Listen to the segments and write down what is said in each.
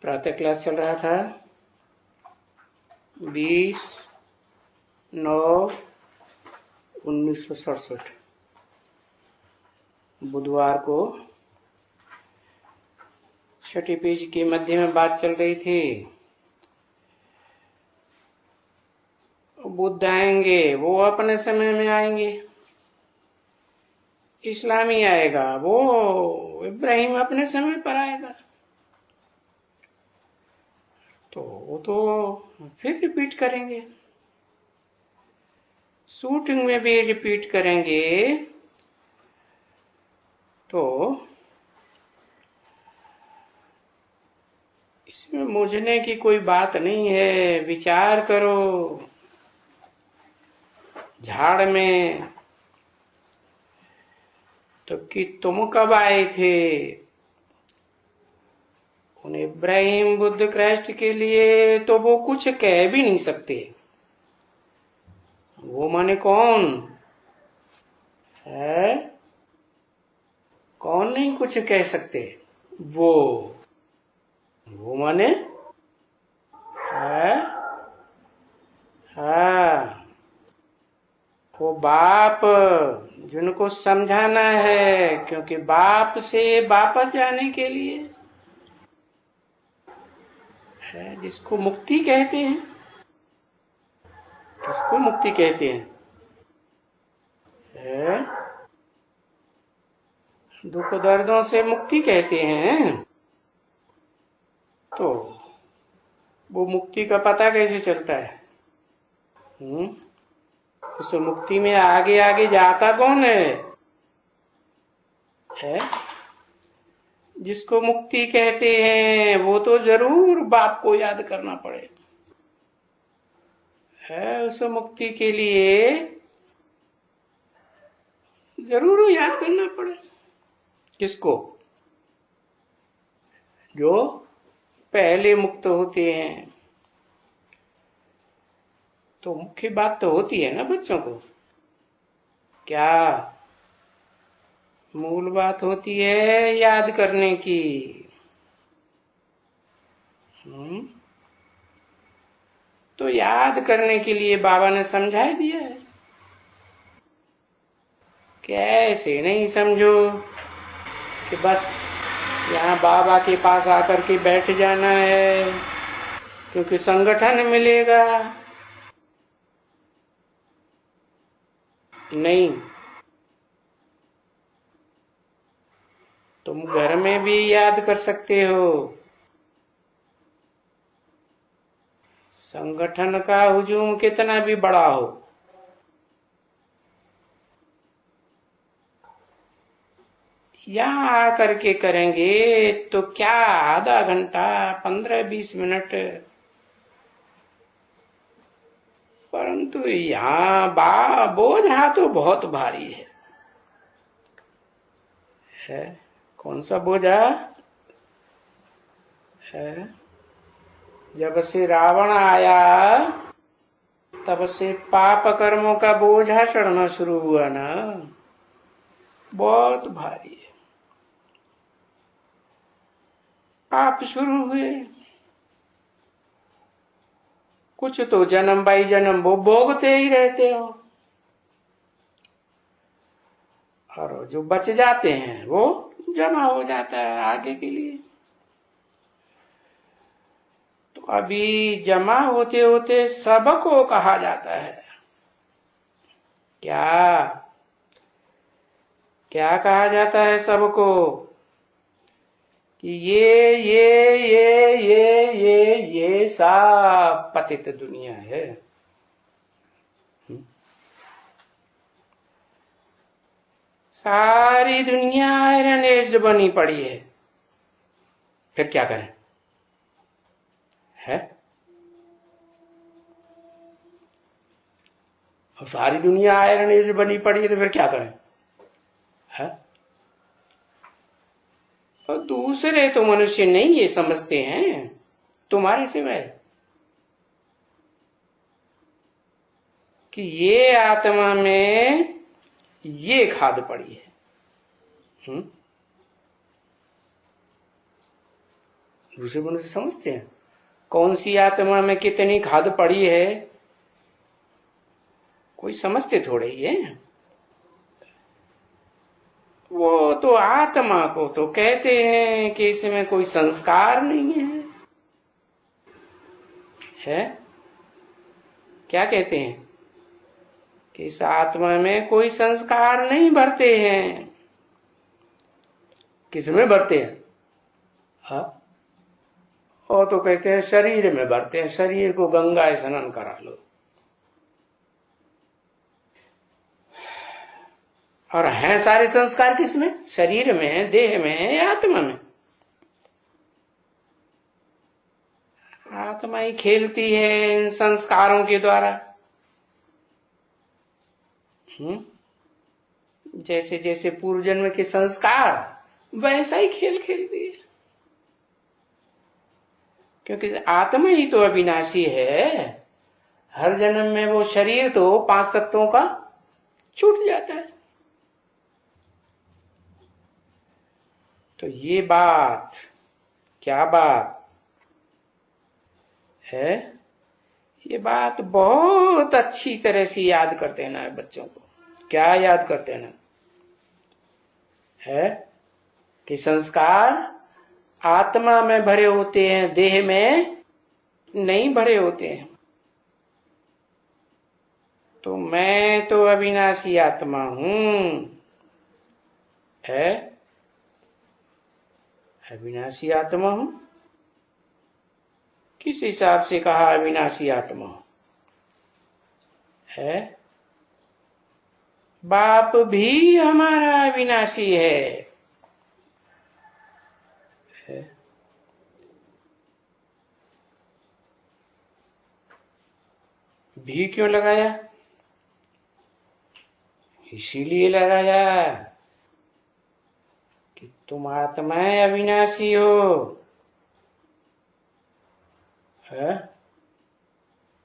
प्रातः क्लास चल रहा था 20/9/1967 बुधवार को छठी पेज के मध्य में बात चल रही थी। बुद्ध आएंगे, वो अपने समय में आएंगे। इस्लामी आएगा, वो इब्राहिम अपने समय पर आएगा। तो वो तो फिर रिपीट करेंगे, शूटिंग में भी रिपीट करेंगे। तो इसमें मूझने की कोई बात नहीं है। विचार करो, झाड़ में तो कि तुम कब आए थे? उन इब्राहिम बुद्ध क्राइस्ट के लिए तो वो कुछ कह भी नहीं सकते। वो माने कौन है? कौन नहीं कुछ कह सकते? वो माने है? हाँ, वो बाप जिनको समझाना है, क्योंकि बाप से वापस जाने के लिए है, जिसको मुक्ति कहते हैं। किसको मुक्ति कहते हैं? है? दुख दर्दों से मुक्ति कहते हैं। तो वो मुक्ति का पता कैसे चलता है? उस मुक्ति में आगे आगे जाता कौन है? जिसको मुक्ति कहते हैं वो तो जरूर बाप को याद करना पड़े। उस मुक्ति के लिए जरूर याद करना पड़े। किसको? जो पहले मुक्त होते हैं। तो मुख्य बात तो होती है ना बच्चों को, क्या मूल बात होती है याद करने की। तो याद करने के लिए बाबा ने समझा दिया है। कैसे नहीं समझो कि बस यहाँ बाबा के पास आकर के बैठ जाना है क्योंकि संगठन मिलेगा। नहीं, तुम घर में भी याद कर सकते हो। संगठन का हुजूम कितना भी बड़ा हो, यहाँ आकर के करेंगे तो क्या आधा घंटा 15-20 मिनट, परंतु यहाँ बोझा तो बहुत भारी है। कौन सा बोझा है? जब से रावण आया तब से पाप कर्मों का बोझा चढ़ना शुरू हुआ ना, बहुत भारी है। पाप शुरू हुए, कुछ तो जन्म बाई जन्म वो भोगते ही रहते हो, और जो बच जाते हैं वो जमा हो जाता है आगे के लिए। तो अभी जमा होते होते सबको कहा जाता है। क्या कहा जाता है सबको? कि ये सब पतित दुनिया है। सारी दुनिया आयरन एज बनी पड़ी है। फिर क्या करें? सारी दुनिया आयरन एज बनी पड़ी है तो फिर क्या करें? और दूसरे तो मनुष्य नहीं ये समझते हैं तुम्हारे सिवाय कि ये आत्मा में ये खाद पड़ी है। ऋषि मुनि समझते हैं कौन सी आत्मा में कितनी खाद पड़ी है, कोई समझते थोड़े ही है। वो तो आत्मा को तो कहते हैं कि इसमें कोई संस्कार नहीं है? क्या कहते हैं कि इस आत्मा में कोई संस्कार नहीं भरते हैं। किसमें भरते हैं? हाँ, और तो कहते हैं शरीर में भरते हैं, शरीर को गंगा स्नान करा लो। और हैं सारे संस्कार किसमें? शरीर में, देह में या आत्मा में? आत्मा ही खेलती है इन संस्कारों के द्वारा। जैसे जैसे पूर्व जन्म के संस्कार वैसा ही खेल खेलती है, क्योंकि आत्मा ही तो अविनाशी है। हर जन्म में वो शरीर तो 5 तत्वों का छूट जाता है। तो ये बात, क्या बात है, ये बात बहुत अच्छी तरह से याद करते हैं ना बच्चों को। क्या याद करते हैं ना, है कि संस्कार आत्मा में भरे होते हैं, देह में नहीं भरे होते हैं। तो मैं तो अविनाशी आत्मा हूं, है अविनाशी आत्मा हूं। किस हिसाब से कहा अविनाशी आत्मा है? बाप भी हमारा अविनाशी है। भी क्यों लगाया? इसीलिए लगाया कि तुम आत्माएं अविनाशी हो।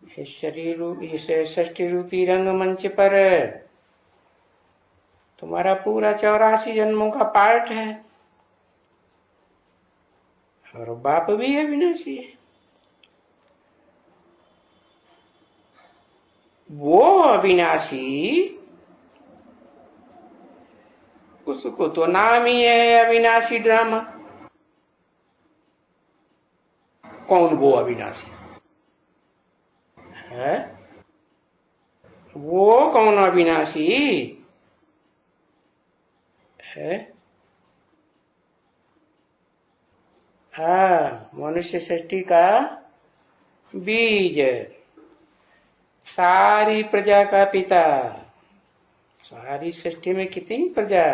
इस शरीर इस सृष्टि रूपी रंगमंच पर तुम्हारा पूरा 84 जन्मों का पार्ट है, और बाप भी अविनाशी है। वो अविनाशी, उसको तो नाम ही है अविनाशी ड्रामा। कौन वो अविनाशी है? वो कौन अविनाशी है? मनुष्य सृष्टि का बीज, सारी प्रजा का पिता। सारी सृष्टि में कितनी प्रजा?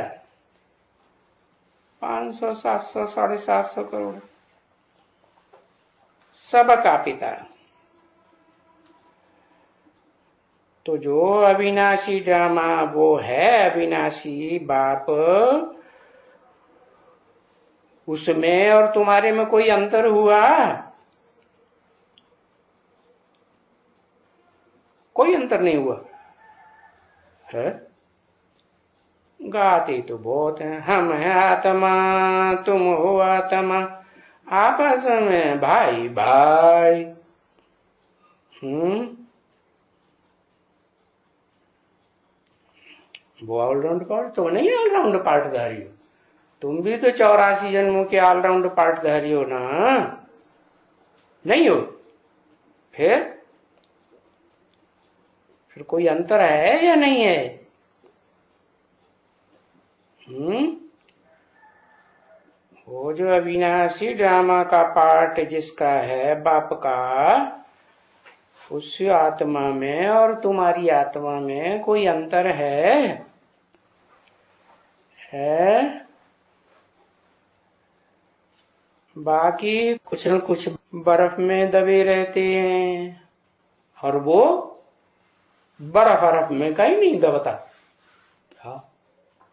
500, 700, 750 करोड़, सबका पिता। तो जो अविनाशी ड्रामा वो है अविनाशी बाप, उसमें और तुम्हारे में कोई अंतर हुआ? कोई अंतर नहीं हुआ है। गाते तो बहुत हैं, हम है आत्मा तुम हो आत्मा, आपस में भाई भाई। वो ऑलराउंड पार्ट तो नहीं, ऑलराउंड पार्टधारी हो तुम भी तो। 84 जन्मों के ऑलराउंड पार्टधारी हो ना, नहीं हो? फिर कोई अंतर है या नहीं है? वो जो अविनाशी ड्रामा का पार्ट जिसका है बाप का, उस आत्मा में और तुम्हारी आत्मा में कोई अंतर है? बाकी कुछ न कुछ बर्फ में दबे रहते हैं, और वो बर्फ में कहीं नहीं दबता।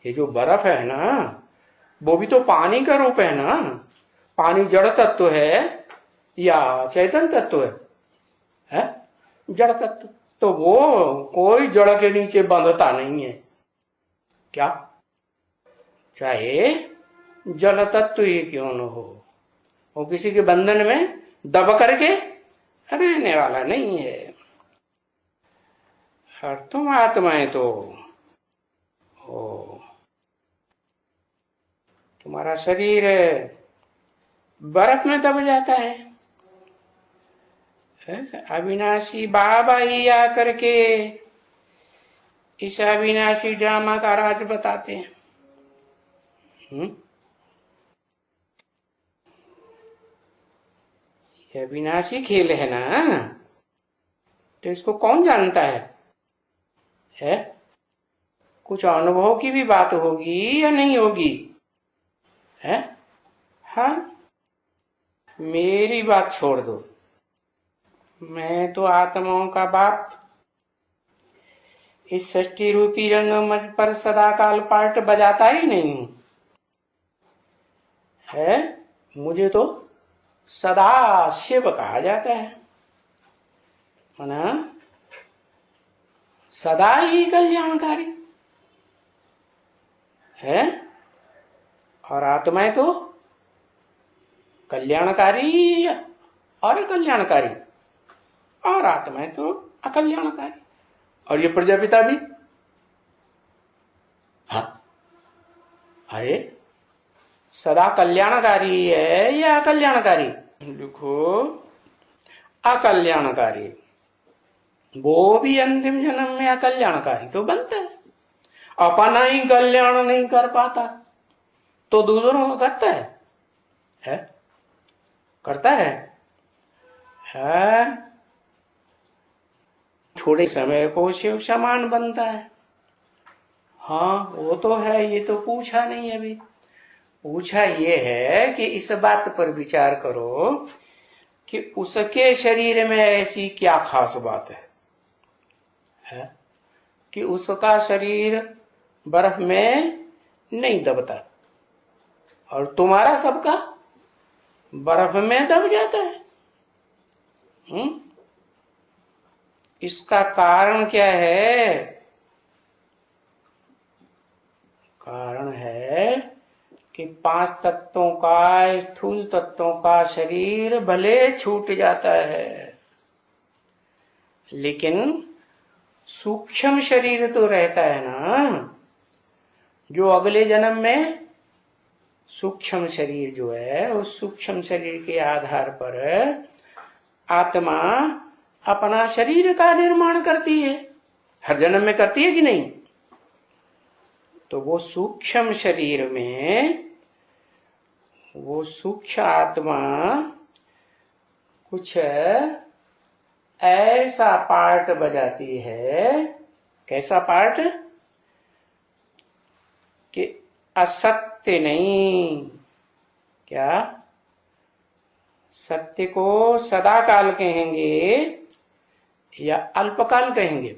ये जो बर्फ है ना, वो भी तो पानी का रूप है ना। पानी जड़ तत्व है या चैतन्य तत्व है? जड़ तत्व। तो वो कोई जड़ के नीचे बंधता नहीं है क्या? चाहे जल तत्व ही क्यों न हो, वो किसी के बंधन में दब करके रहने वाला नहीं है। और तुम आत्माएं तो हो, तुम्हारा शरीर बर्फ में दब जाता है। अविनाशी बाबा ही आकर के इस अविनाशी ड्रामा का राज बताते हैं। ये अविनाशी खेल है ना, तो इसको कौन जानता है? कुछ अनुभव की भी बात होगी या नहीं होगी? है? हाँ, मेरी बात छोड़ दो, मैं तो आत्माओं का बाप इस सृष्टि रूपी रंगमंच पर सदा काल पार्ट बजाता ही नहीं हूं। है, मुझे तो सदा शिव कहा जाता है, ना? सदा ही कल्याणकारी है। और आत्माएं तो कल्याणकारी और अकल्याणकारी, और आत्माएं तो अकल्याणकारी। और ये प्रजापिता भी, हाँ, अरे सदा कल्याणकारी है या अकल्याणकारी? देखो, अकल्याणकारी, वो भी अंतिम जन्म में अकल्याणकारी तो बनता है। अपना ही कल्याण नहीं कर पाता तो दूसरों को करता है? करता है? थोड़े समय को शिव समान बनता है। हाँ, वो तो है, ये तो पूछा नहीं अभी। पूछा ये है कि इस बात पर विचार करो कि उसके शरीर में ऐसी क्या खास बात है कि उसका शरीर बर्फ में नहीं दबता और तुम्हारा सबका बर्फ में दब जाता है। इसका कारण क्या है? कारण है कि 5 तत्वों का, स्थूल तत्वों का शरीर भले छूट जाता है, लेकिन सूक्ष्म शरीर तो रहता है ना, जो अगले जन्म में सूक्ष्म शरीर जो है, उस सूक्ष्म शरीर के आधार पर आत्मा अपना शरीर का निर्माण करती है। हर जन्म में करती है कि नहीं? तो वो सूक्ष्म शरीर में वो सूक्ष्म आत्मा कुछ ऐसा पार्ट बजाती है। कैसा पार्ट? कि असत्य नहीं, क्या सत्य को सदा काल कहेंगे या अल्पकाल कहेंगे?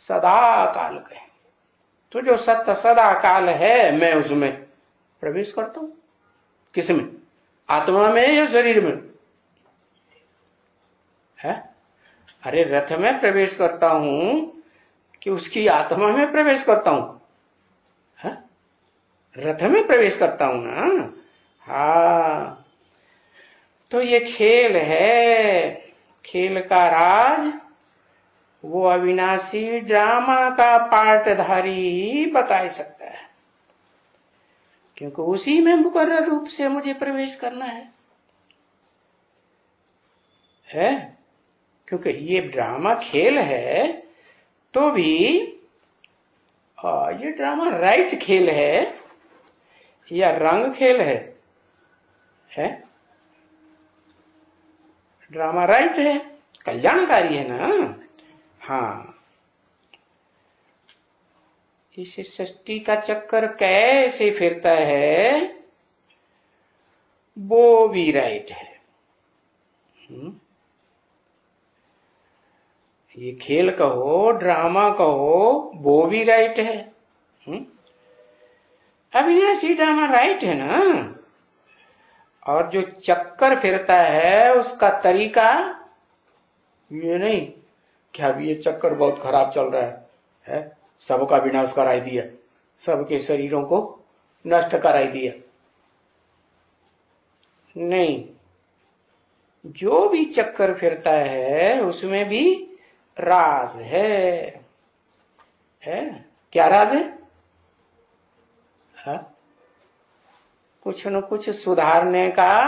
सदा काल कहेंगे। तो जो सत्य सदा काल है, मैं उसमें प्रवेश करता हूं। किसमें? आत्मा में या शरीर में? है? अरे रथ में प्रवेश करता हूं कि उसकी आत्मा में प्रवेश करता हूं? है? रथ में प्रवेश करता हूं ना। हाँ, तो ये खेल है। खेल का राज वो अविनाशी ड्रामा का पार्टधारी ही बता सकता है, क्योंकि उसी में मुकर्रर रूप से मुझे प्रवेश करना है? क्योंकि ये ड्रामा खेल है, तो भी ये ड्रामा राइट खेल है या रंग खेल है? ड्रामा राइट है, कल्याणकारी है ना। हाँ, इस सृष्टि का चक्कर कैसे फिरता है वो भी राइट है। ये खेल कहो, ड्रामा कहो, वो भी राइट है। अविनाशी ड्रामा राइट है ना। और जो चक्कर फिरता है उसका तरीका ये नहीं कि अभी ये चक्कर बहुत खराब चल रहा है, सबका विनाश कराई दिया, सबके शरीरों को नष्ट कराई दिया। नहीं, जो भी चक्कर फिरता है उसमें भी राज है? क्या राज है? हा? कुछ न कुछ सुधारने का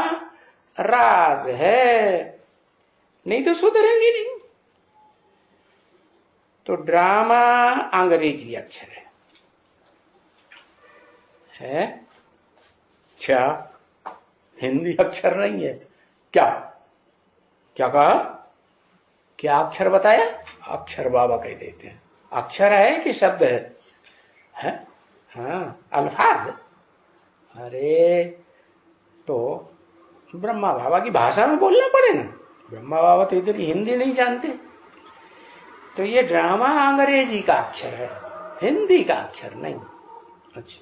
राज है, नहीं तो सुधरेंगे नहीं। तो ड्रामा अंग्रेजी अक्षर है क्या? हिंदी अक्षर नहीं है क्या? क्या कहा? क्या अक्षर बताया? अक्षर बाबा कह देते हैं। अक्षर है कि शब्द है? हाँ, अल्फाज। अरे तो ब्रह्मा बाबा की भाषा में बोलना पड़े ना। ब्रह्मा बाबा तो इधर हिंदी नहीं जानते। तो ये ड्रामा अंग्रेजी का अक्षर है, हिंदी का अक्षर नहीं। अच्छा,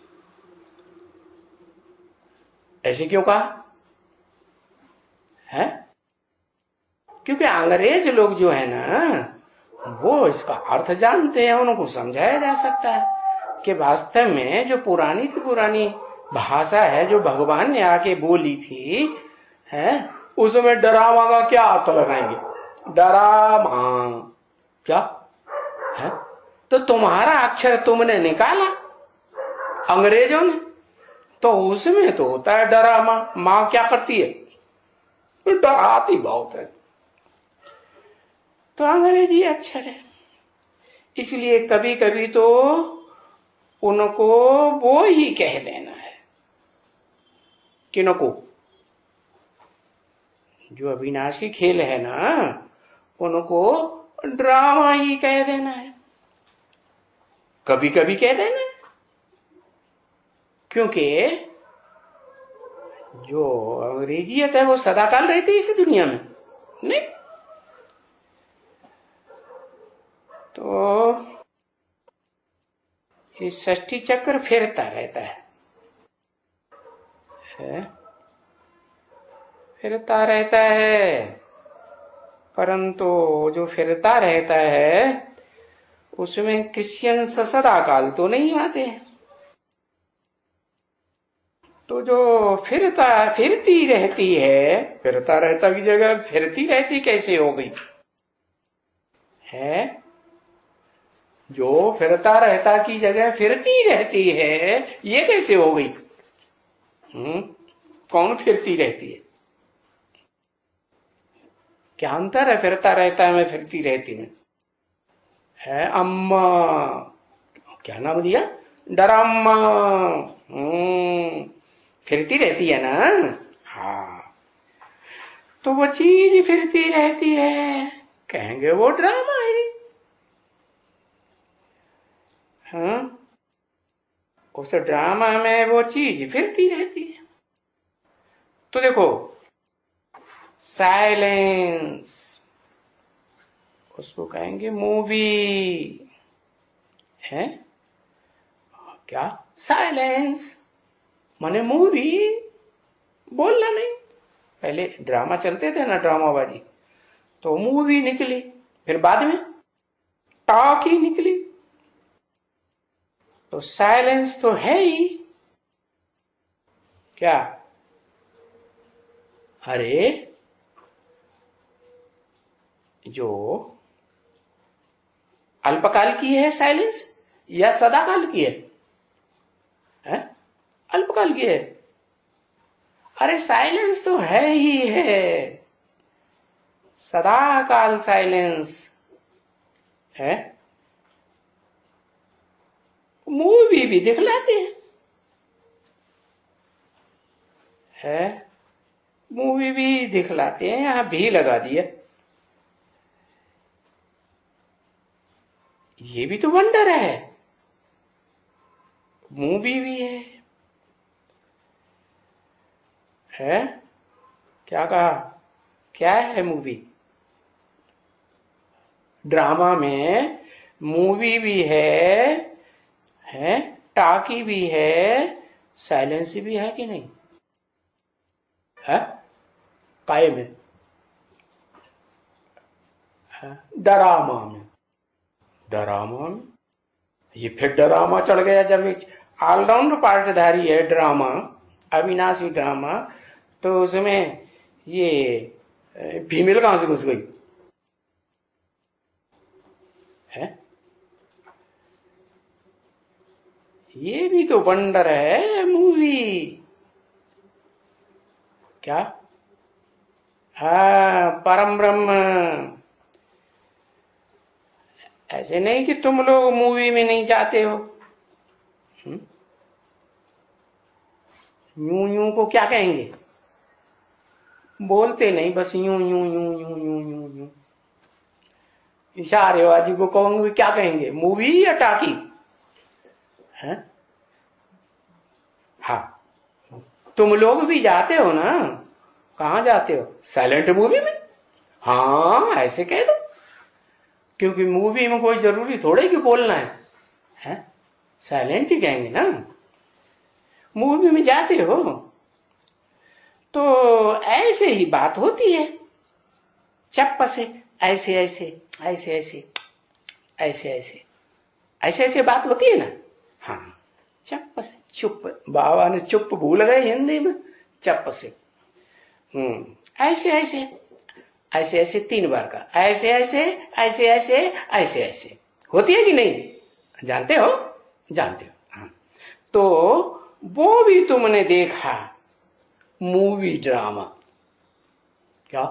ऐसे क्यों कहा है? क्योंकि अंग्रेज लोग जो है ना, वो इसका अर्थ जानते हैं, उनको समझाया जा सकता है कि वास्तव में जो पुरानी की पुरानी भाषा है, जो भगवान ने आके बोली थी, है, उसमें डरामा का क्या अर्थ लगाएंगे? डरामा क्या है? तो तुम्हारा अक्षर तुमने निकाला अंग्रेजों ने, तो उसमें तो होता है डरामा। मां क्या करती है? डराती बहुत है। तो अंग्रेजी अक्षर है, इसलिए कभी कभी तो उनको वो ही कह देना है। किनको? जो अविनाशी खेल है ना, उनको ड्रामा ही कह देना है, कभी कभी कह देना है। क्योंकि जो अंग्रेजियत है वो सदाकाल रहती है इस दुनिया में नहीं। तो ये षष्ठी चक्र फिरता रहता है? फिरता रहता है, परंतु जो फिरता रहता है उसमें क्रिश्चियन सदाकाल तो नहीं आते। तो जो फिरती रहती है, फिरता रहता की जगह फिरती रहती कैसे हो गई है? जो फिरता रहता की जगह फिरती रहती है, ये कैसे हो गई? कौन फिरती रहती है? क्या अंतर है फिरता रहता है मैं फिरती रहती में? है अम्मा, क्या नाम दिया? डराम्मा। फिरती रहती है ना। हाँ, तो वो चीज फिरती रहती है, कहेंगे वो ड्रामा है। हाँ, उस ड्रामा में वो चीज फिरती रहती है। तो देखो, साइलेंस, उसको कहेंगे मूवी है क्या? साइलेंस माने मूवी, बोलना नहीं। पहले ड्रामा चलते थे ना, ड्रामाबाजी, तो मूवी निकली, फिर बाद में टॉकी निकली। तो साइलेंस तो है ही क्या? अरे जो अल्पकाल की है साइलेंस या सदाकाल की है? अल्पकाल की है। अरे साइलेंस तो है ही है, सदाकाल साइलेंस है। मूवी भी दिखलाते है, मूवी भी दिखलाते हैं, यहां भी लगा दिया। ये भी तो वंडर है, मूवी भी है? क्या कहा? क्या है मूवी? ड्रामा में मूवी भी है, टाकी भी है, साइलेंस भी है कि नहीं है? काय में? डरामा में। डरामा में ये फिर ड्रामा चढ़ गया। जब एक ऑलराउंड पार्टधारी है ड्रामा, अविनाशी ड्रामा, तो उसमें ये फीमेल कहां से घुस गई है? ये भी तो वंडर है मूवी। क्या? हाँ, परम ब्रह्म। ऐसे नहीं कि तुम लोग मूवी में नहीं जाते हो। यूं यूं को क्या कहेंगे? बोलते नहीं, बस यूं यूं यूं यूं यूं यूं यूं इशारेबाजी को कहोगे क्या कहेंगे? मूवी या टाकी है? हाँ, तुम लोग भी जाते हो ना। कहां जाते हो? साइलेंट मूवी में। हाँ, ऐसे कह दो, क्योंकि मूवी में कोई जरूरी थोड़े कि बोलना है? साइलेंट ही कहेंगे ना। मूवी में जाते हो तो ऐसे ही बात होती है, चप्प से, ऐसे ऐसे ऐसे ऐसे ऐसे ऐसे ऐसे ऐसे बात होती है ना। हाँ, चप्प से, चुप। बाबा ने चुप भूल गए हिंदी में, चप्प से। ऐसे ऐसे ऐसे ऐसे 3 बार का, ऐसे ऐसे ऐसे ऐसे ऐसे ऐसे होती है कि नहीं? जानते हो? जानते हो। हाँ। तो वो भी तुमने देखा, मूवी ड्रामा। क्या?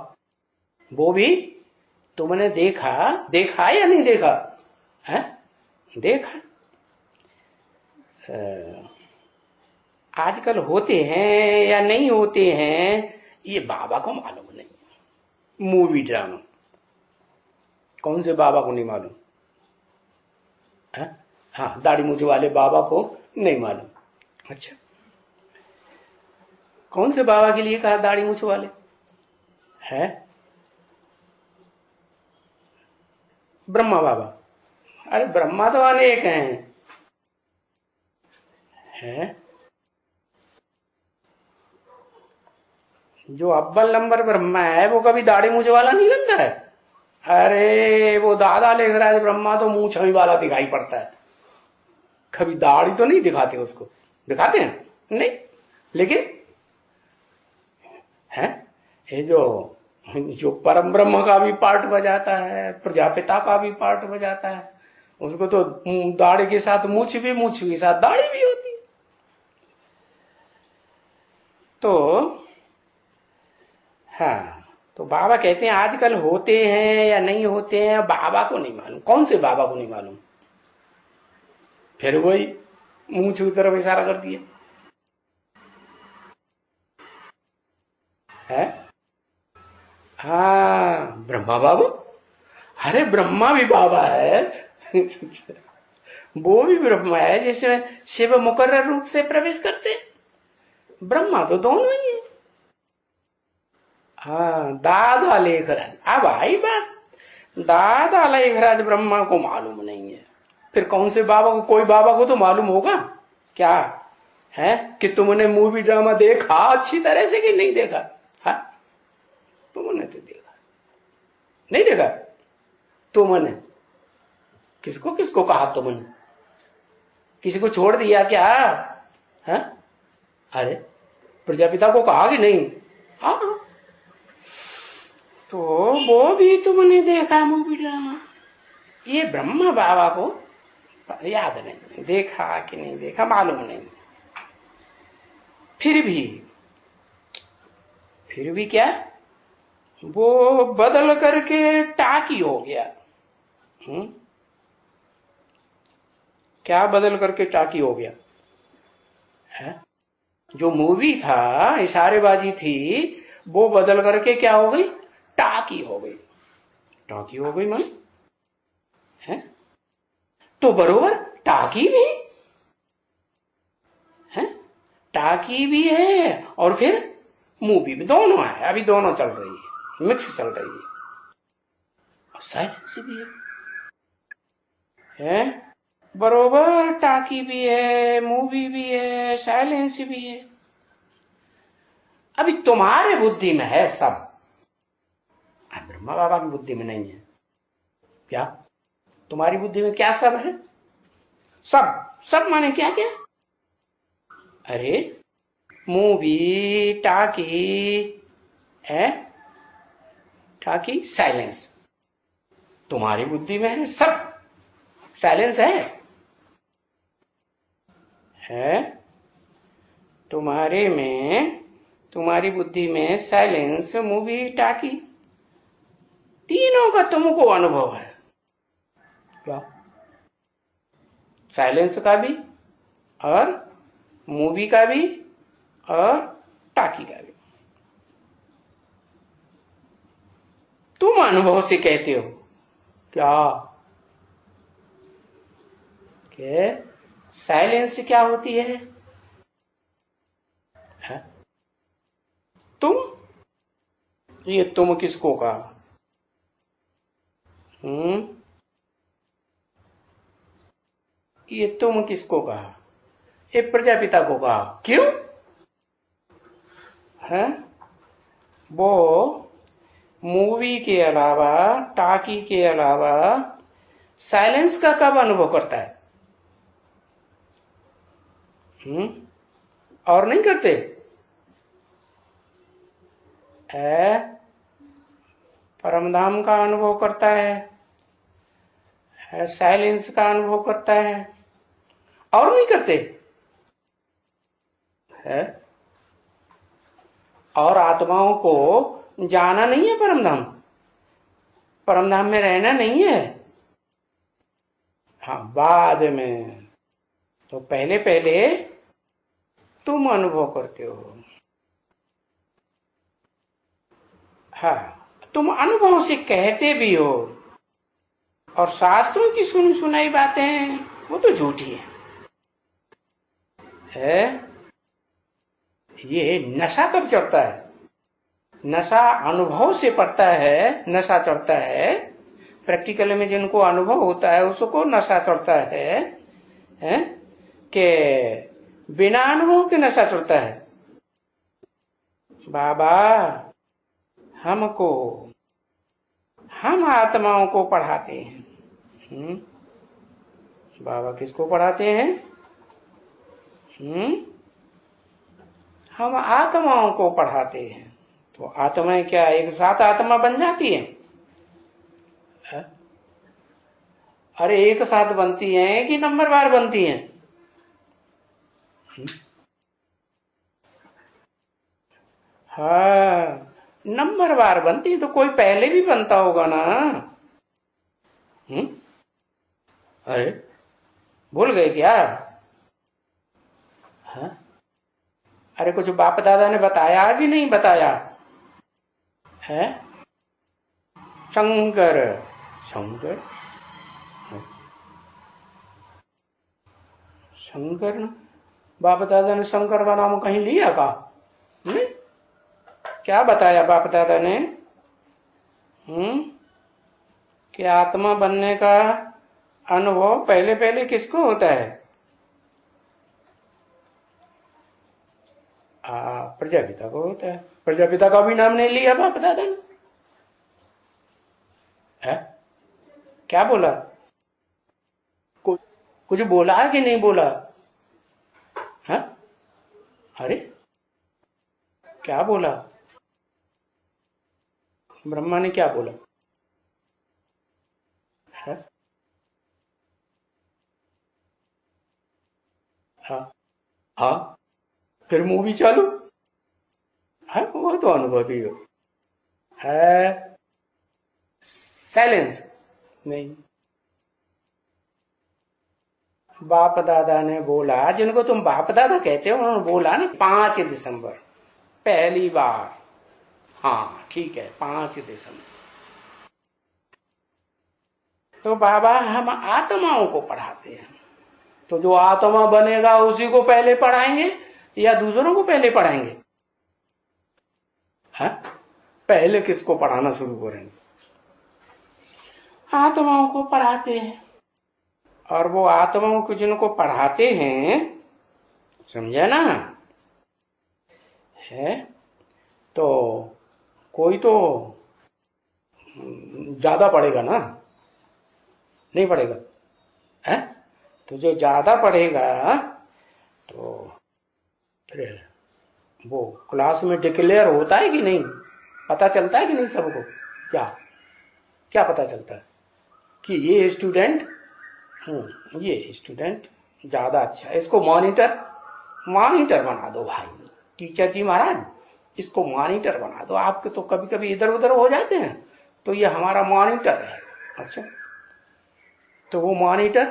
वो भी तुमने देखा? देखा या नहीं देखा है? देखा। आजकल होते हैं या नहीं होते हैं, ये बाबा को मालूम नहीं। मूवी ड्रामा कौन से बाबा को नहीं मालूम है? हाँ, दाढ़ी मूछ वाले बाबा को नहीं मालूम। अच्छा, कौन से बाबा के लिए कहा दाढ़ी मूछ वाले है? ब्रह्मा बाबा। अरे ब्रह्मा तो अनेक हैं। जो अव्वल नंबर ब्रह्मा है वो कभी दाढ़ी मूछ वाला नहीं लगता है। अरे वो दादा लिख रहा है ब्रह्मा तो मूछ ही वाला दिखाई पड़ता है, कभी दाढ़ी तो नहीं दिखाते उसको। दिखाते हैं नहीं, लेकिन है ये जो परम ब्रह्म का भी पार्ट बजाता है, प्रजापिता का भी पार्ट बजाता है, उसको तो दाढ़ी के साथ मूछ भी, मूछ के साथ दाढ़ी भी होती है। तो हाँ, तो बाबा कहते हैं आजकल होते हैं या नहीं होते हैं, बाबा को नहीं मालूम। कौन से बाबा को नहीं मालूम? फिर वही मूछ की तरफ इशारा कर दिया है। हाँ, ब्रह्मा बाबा। अरे ब्रह्मा भी बाबा है। वो भी ब्रह्मा है, जिसमें शिव मुकर्रर रूप से प्रवेश करते हैं। ब्रह्मा तो दोनों ही है। हाँ, दादा लेखराज। अब आई बात, दादा लेखराज ब्रह्मा को मालूम नहीं है, फिर कौन से बाबा को? कोई बाबा को तो मालूम होगा। क्या है कि तुमने मूवी ड्रामा देखा अच्छी तरह से कि नहीं देखा? हाँ, तुमने तो देखा। नहीं देखा? तुमने किसको किसको कहा? तुमने किसी को छोड़ दिया क्या? है? अरे प्रजापिता को कहा कि नहीं? हाँ, तो वो भी तुमने देखा मूवी ड्रामा। ये ब्रह्मा बाबा को याद नहीं, देखा कि नहीं देखा मालूम नहीं। फिर भी क्या, वो बदल करके टाकी हो गया। क्या बदल करके टाकी हो गया है? जो मूवी था, इशारेबाजी थी, वो बदल करके क्या हो गई? टाकी हो गई। टाकी हो गई मन है। तो बरोबर टाकी भी है, टाकी भी है और फिर मूवी भी, दोनों है। अभी दोनों चल रही है, मिक्स चल रही है। और साइलेंस भी है बरोबर। टाकी भी है, मूवी भी है, साइलेंस भी है। अभी तुम्हारे बुद्धि में है सब, ब्रह्मा बाबा की बुद्धि में नहीं है। क्या तुम्हारी बुद्धि में क्या सब है? सब सब माने क्या क्या? अरे मूवी, टाकी है, टाकी साइलेंस। तुम्हारी बुद्धि में है सब साइलेंस है तुम्हारे में, तुम्हारी बुद्धि में साइलेंस, मूवी, टाकी, तीनों का तुमको अनुभव है। क्या? साइलेंस का भी और मूवी का भी और टाकी का भी। तुम अनुभव से कहते हो क्या कि साइलेंस क्या होती है? तुम, ये तुम किसको कहा? ये तुम किसको कहा? ये प्रजापिता को कहा। क्यों है? वो मूवी के अलावा, टाकी के अलावा साइलेंस का कब अनुभव करता है? और नहीं करते है? परमधाम का अनुभव करता है, साइलेंस का अनुभव करता है, और नहीं करते है? और आत्माओं को जाना नहीं है परमधाम, परमधाम में रहना नहीं है। हाँ, बाद में। तो पहले पहले तुम अनुभव करते हो। हाँ, तुम अनुभव से कहते भी हो, और शास्त्रों की सुनी सुनाई बातें वो तो झूठी है? ये नशा कब चढ़ता है? नशा अनुभव से पड़ता है, नशा चढ़ता है। प्रैक्टिकल में जिनको अनुभव होता है उसको नशा चढ़ता है कि बिना अनुभव के नशा चढ़ता है। बाबा हमको, हम आत्माओं को पढ़ाते हैं। बाबा किसको पढ़ाते हैं? हम आत्माओं को पढ़ाते हैं। तो आत्माएं क्या एक साथ आत्मा बन जाती है? अरे एक साथ बनती हैं कि नंबरवार बनती हैं? हाँ, नंबरवार बनती है। तो कोई पहले भी बनता होगा ना। अरे भूल गए क्या? हाँ? अरे कुछ बाप दादा ने बताया कि नहीं बताया है? शंकर, शंकर, शंकर ना, बाप दादा ने शंकर का नाम कहीं लिया का? क्या बताया बाप दादा ने? कि आत्मा बनने का अनुभव पहले पहले किसको होता है? प्रजापिता को होता है। प्रजापिता का भी नाम नहीं लिया बाप दादा ने। है? क्या बोला? कुछ बोला कि नहीं बोला? है? अरे क्या बोला? ब्रह्मा ने क्या बोला है? हाँ हाँ, फिर मूवी चालू है, वो तो अनुभवी हो है। साइलेंस नहीं। बाप दादा ने बोला, जिनको तुम बाप दादा कहते हो, उन्होंने बोला ना 5 दिसंबर पहली बार। हाँ ठीक है, 5 दिसंबर। तो बाबा हम आत्माओं को पढ़ाते हैं। तो जो आत्मा बनेगा उसी को पहले पढ़ाएंगे या दूसरों को पहले पढ़ाएंगे? है? पहले किसको पढ़ाना शुरू करेंगे? आत्माओं को पढ़ाते हैं। और वो आत्माओं को जिनको पढ़ाते हैं, समझा ना है? तो कोई तो ज्यादा पढ़ेगा ना, नहीं पढ़ेगा है? तो जो ज्यादा पढ़ेगा तो फिर वो क्लास में डिक्लेयर होता है कि नहीं, पता चलता है कि नहीं सबको? क्या क्या पता चलता है कि ये स्टूडेंट ज्यादा अच्छा है, इसको मॉनिटर मॉनिटर बना दो भाई। टीचर जी महाराज, इसको मॉनिटर बना दो। आपके तो कभी कभी इधर उधर हो जाते हैं, तो ये हमारा मॉनिटर है। अच्छा, तो वो मॉनिटर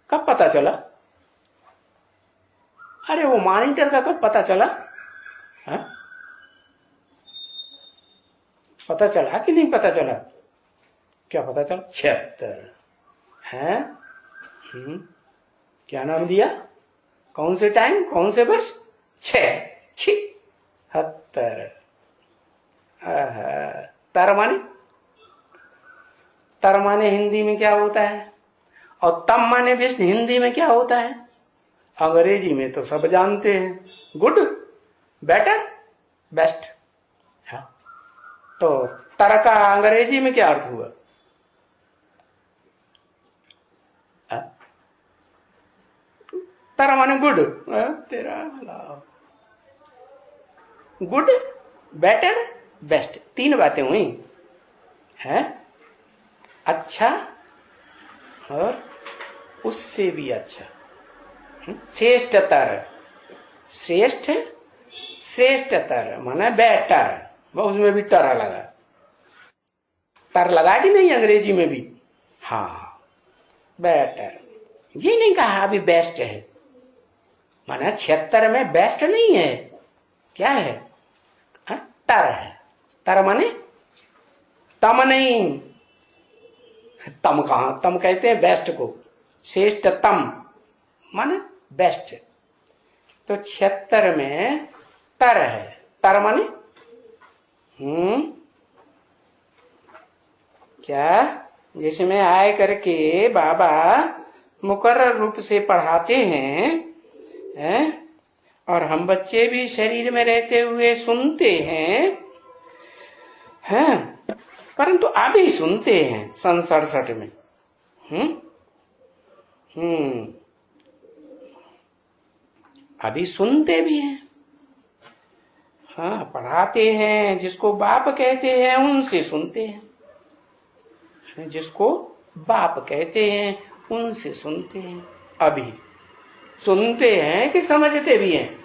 कब पता चला? अरे वो मॉनिटर का कब पता चला? हा? पता चला कि नहीं पता चला? क्या पता चला? 76 है। क्या नाम दिया? कौन से टाइम, कौन से वर्ष? 76। तर माने हिंदी में क्या होता है? और तम माने भी हिंदी में क्या होता है? अंग्रेजी में तो सब जानते हैं, गुड, बेटर, बेस्ट। हाँ, तो तर का अंग्रेजी में क्या अर्थ हुआ? तर माने गुड। तेरा गुड, बेटर, बेस्ट, 3 बातें हुई हैं। अच्छा और उससे भी अच्छा, श्रेष्ठतर। श्रेष्ठ, श्रेष्ठतर माने बेटर, उसमें भी टर लगा। तर लगा कि नहीं अंग्रेजी में भी? हाँ, बेटर। ये नहीं कहा अभी बेस्ट है, माना 76 में बेस्ट नहीं है, क्या है? तर है। तर माने तम नहीं, तम कहां, तम कहते हैं बेस्ट को, श्रेष्ठतम माने बेस्ट। तो 76 में तर है। तर माने क्या? जिसमें आए करके बाबा मुकर्रर रूप से पढ़ाते हैं, और हम बच्चे भी शरीर में रहते हुए सुनते हैं, परंतु अभी सुनते हैं सन 67 में। अभी सुनते भी हैं। हाँ, पढ़ाते हैं, जिसको बाप कहते हैं उनसे सुनते हैं, जिसको बाप कहते हैं उनसे सुनते हैं। अभी सुनते हैं कि समझते भी हैं?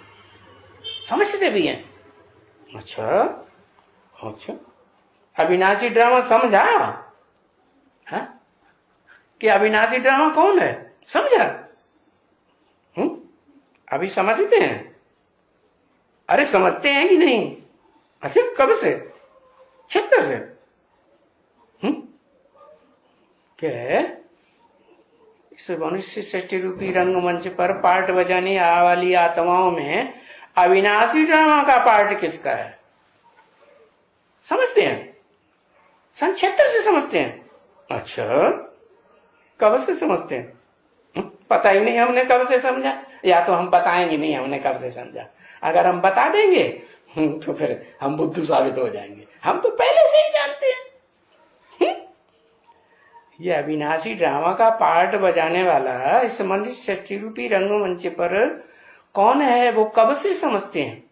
समझते भी हैं। अच्छा अच्छा, अविनाशी ड्रामा समझा? हा? कि अविनाशी ड्रामा कौन है, समझा? अभी समझते हैं? अरे समझते हैं कि नहीं? अच्छा, कब से? 76 से। क्या इस मनुष्य सृष्टि रूपी रंगमंच पर पार्ट बजाने वाली आत्माओं में अविनाशी ड्रामा का पार्ट किसका है? समझते हैं? सन 76 से समझते हैं। अच्छा, कब से समझते हैं? पता ही नहीं हमने कब से समझा, या तो हम बताएंगे नहीं हमने कब से समझा। अगर हम बता देंगे तो फिर हम बुद्धू साबित हो जाएंगे। हम तो पहले से ही जानते हैं। ये अविनाशी ड्रामा का पार्ट बजाने वाला इस मनुष्य सृष्टि रूपी रंगमंच पर कौन है, वो कब से समझते हैं?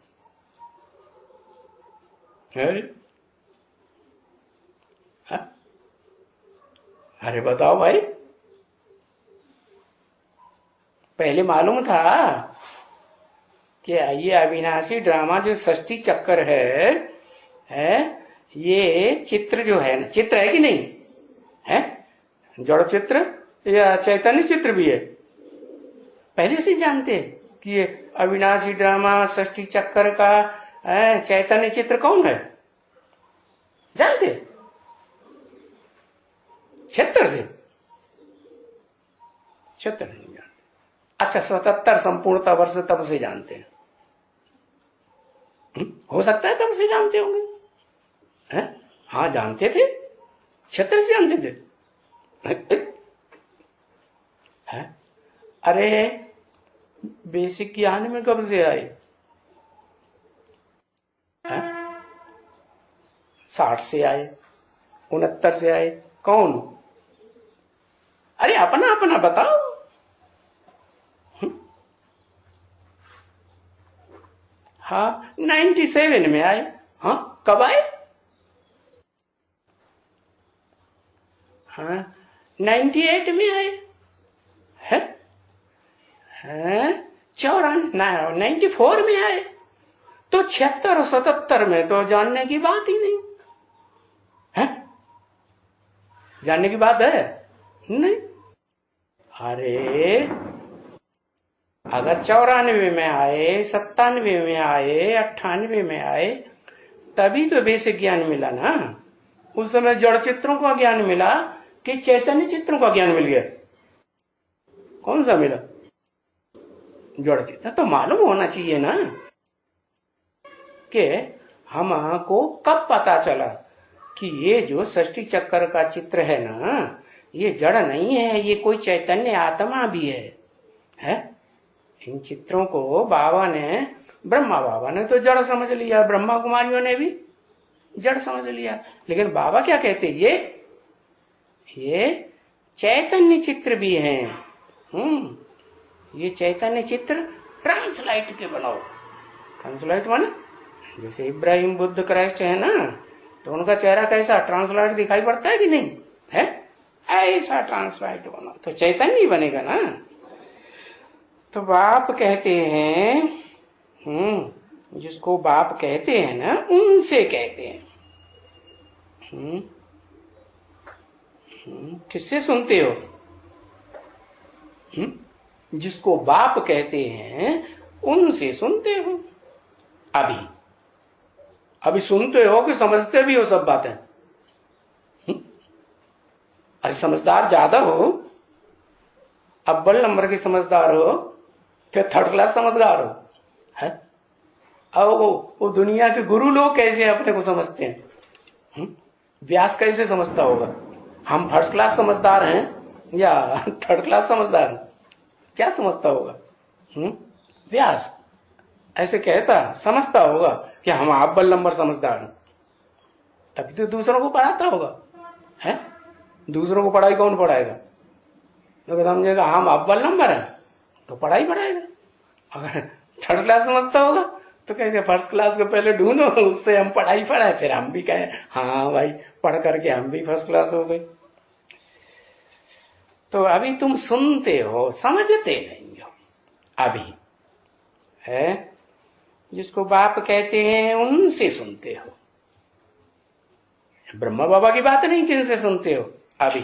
अरे बताओ भाई, पहले मालूम था कि ये अविनाशी ड्रामा जो सृष्टि चक्कर है, ये चित्र जो है ना, चित्र है कि नहीं है? जड़ चित्र या चैतन्य चित्र भी है। पहले से जानते कि ये अविनाशी ड्रामा सृष्टि चक्कर का चैतन्य चित्र कौन है? जानते? 76 से? 76 नहीं जानते। अच्छा, 77 संपूर्णता वर्ष तब से जानते हैं। हो सकता है तब से जानते होंगे। हाँ, जानते थे, 76 से जानते थे। है? अरे बेसिक ज्ञान में कब से आए? 60 से आए, 69 से आए। कौन? अरे अपना अपना बताओ। हाँ 97 में आए। हाँ कब आए? हाँ 98 में आए है? हैं 94 में आए। तो 76 और 77 में तो जानने की बात ही नहीं है। जानने की बात है नहीं। अरे अगर 94 में आए, 97 में आए, 98 में आए, तभी तो बेसिक ज्ञान मिला ना। उस समय जड़ चित्रों का ज्ञान मिला कि चैतन्य चित्रों का ज्ञान मिल गया? कौन सा मिला? जड़ चित्र तो मालूम होना चाहिए ना कि हमको कब पता चला कि ये जो सृष्टि चक्र का चित्र है ना, ये जड़ नहीं है, ये कोई चैतन्य आत्मा भी है? इन चित्रों को बाबा ने, ब्रह्मा बाबा ने तो जड़ समझ लिया, ब्रह्मा कुमारियों ने भी जड़ समझ लिया। लेकिन बाबा क्या कहते, ये चैतन्य चित्र भी हैं। ये चैतन्य चित्र ट्रांसलाइट के बनाओ। ट्रांसलाइट माने जैसे इब्राहिम बुद्ध क्राइस्ट है ना, तो उनका चेहरा कैसा ट्रांसलाइट दिखाई पड़ता है कि नहीं है? ऐसा ट्रांसलाइट बना तो चैतन्य ही बनेगा ना। तो बाप कहते हैं, जिसको बाप कहते हैं ना, उनसे कहते हैं। किससे सुनते हो? जिसको बाप कहते हैं उनसे सुनते हो। अभी सुनते हो कि समझते भी हो सब बातें? अरे समझदार ज्यादा हो, अव्वल नंबर के समझदार हो, फिर थर्ड क्लास समझदार हो है? अब वो दुनिया के गुरु लोग कैसे अपने को समझते हैं? व्यास कैसे समझता होगा हम फर्स्ट क्लास समझदार हैं या थर्ड क्लास समझदार हैं? क्या समझता होगा? व्यास ऐसे कहता, समझता होगा कि हम अव्वल नंबर समझदार हैं, तभी तो दूसरों को पढ़ाता होगा है? दूसरों को पढ़ाई कौन पढ़ाएगा? जो समझेगा हम अव्वल नंबर हैं तो पढ़ाई पढ़ाएगा। अगर थर्ड क्लास समझता होगा तो कैसे फर्स्ट क्लास को पहले ढूंढो, उससे हम पढ़ाई पढ़ाए, फिर हम भी कहें हाँ भाई पढ़ करके हम भी फर्स्ट क्लास हो गए। तो अभी तुम सुनते हो, समझते नहीं हो अभी है। जिसको बाप कहते हैं उनसे सुनते हो। ब्रह्मा बाबा की बात नहीं, किनसे सुनते हो? अभी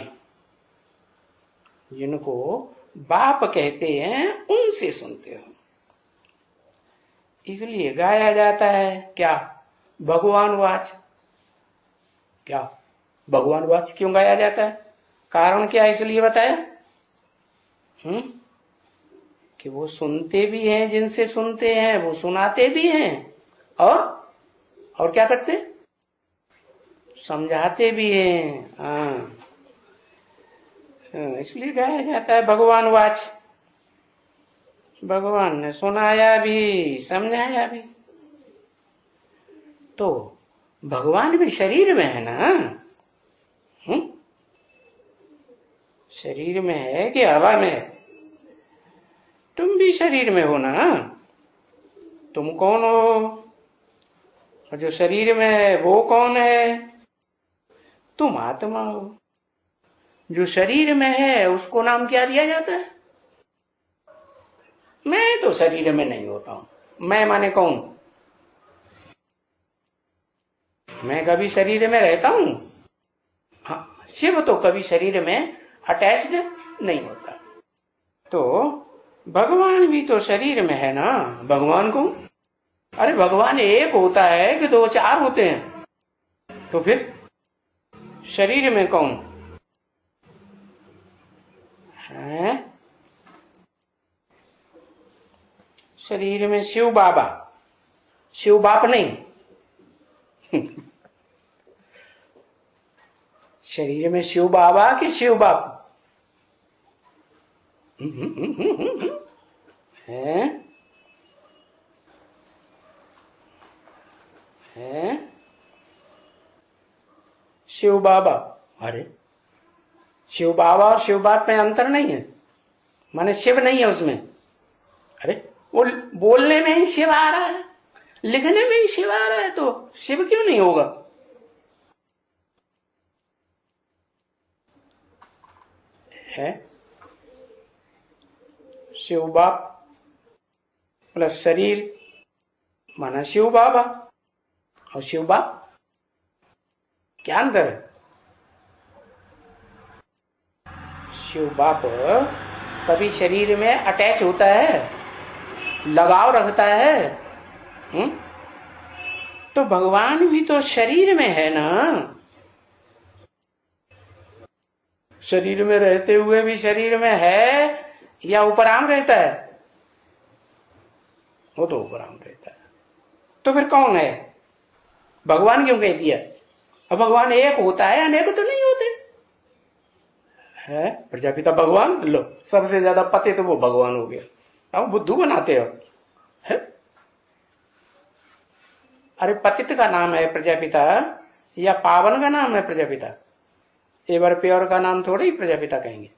जिनको बाप कहते हैं उनसे सुनते हो। इसलिए गाया जाता है क्या? भगवान वाच। क्या भगवान वाच क्यों गाया जाता है? कारण क्या इसलिए बताया? कि वो सुनते भी हैं, जिनसे सुनते हैं वो सुनाते भी हैं, और क्या करते? समझाते भी हैं। हाँ इसलिए गाया जाता है भगवान वाच। भगवान ने सुनाया भी, समझाया भी। तो भगवान भी शरीर में है ना? शरीर में है कि हवा में है? तुम भी शरीर में हो ना। तुम कौन हो? और जो शरीर में है वो कौन है? तुम आत्मा हो। जो शरीर में है उसको नाम क्या दिया जाता है? मैं तो शरीर में नहीं होता हूं। मैं माने कौन? मैं कभी शरीर में रहता हूं? हाँ, शिव तो कभी शरीर में अटैच्ड नहीं होता। तो भगवान भी तो शरीर में है ना। भगवान को, अरे भगवान एक होता है कि दो चार होते हैं? तो फिर शरीर में कौन है? शरीर में शिव बाबा, शिव बाप नहीं। शरीर में शिव बाबा कि शिव बाप है? शिव बाबा। अरे शिव बाबा और शिव बाप में अंतर नहीं है? माने शिव नहीं है उसमें? अरे वो बोलने में ही शिव आ रहा है। लिखने में ही शिव आ रहा है तो शिव क्यों नहीं होगा? है शिव बाप प्लस शरीर माना शिव बाबा, और शिव बाप क्या अंतर है? शिव बाप कभी शरीर में अटैच होता है, लगाव रखता है। तो भगवान भी तो शरीर में है ना, शरीर में रहते हुए भी शरीर में है या उपराम रहता है? वो तो उपराम रहता है। तो फिर कौन है? भगवान क्यों कह दिया? अब भगवान एक होता है, अनेक तो नहीं होते है। प्रजापिता भगवान, लो सबसे ज्यादा पते तो वो भगवान हो गया। अब बुद्धू बनाते हो है? अरे पतित का नाम है प्रजापिता या पावन का नाम है प्रजापिता? एवर प्योर का नाम थोड़ा ही प्रजापिता कहेंगे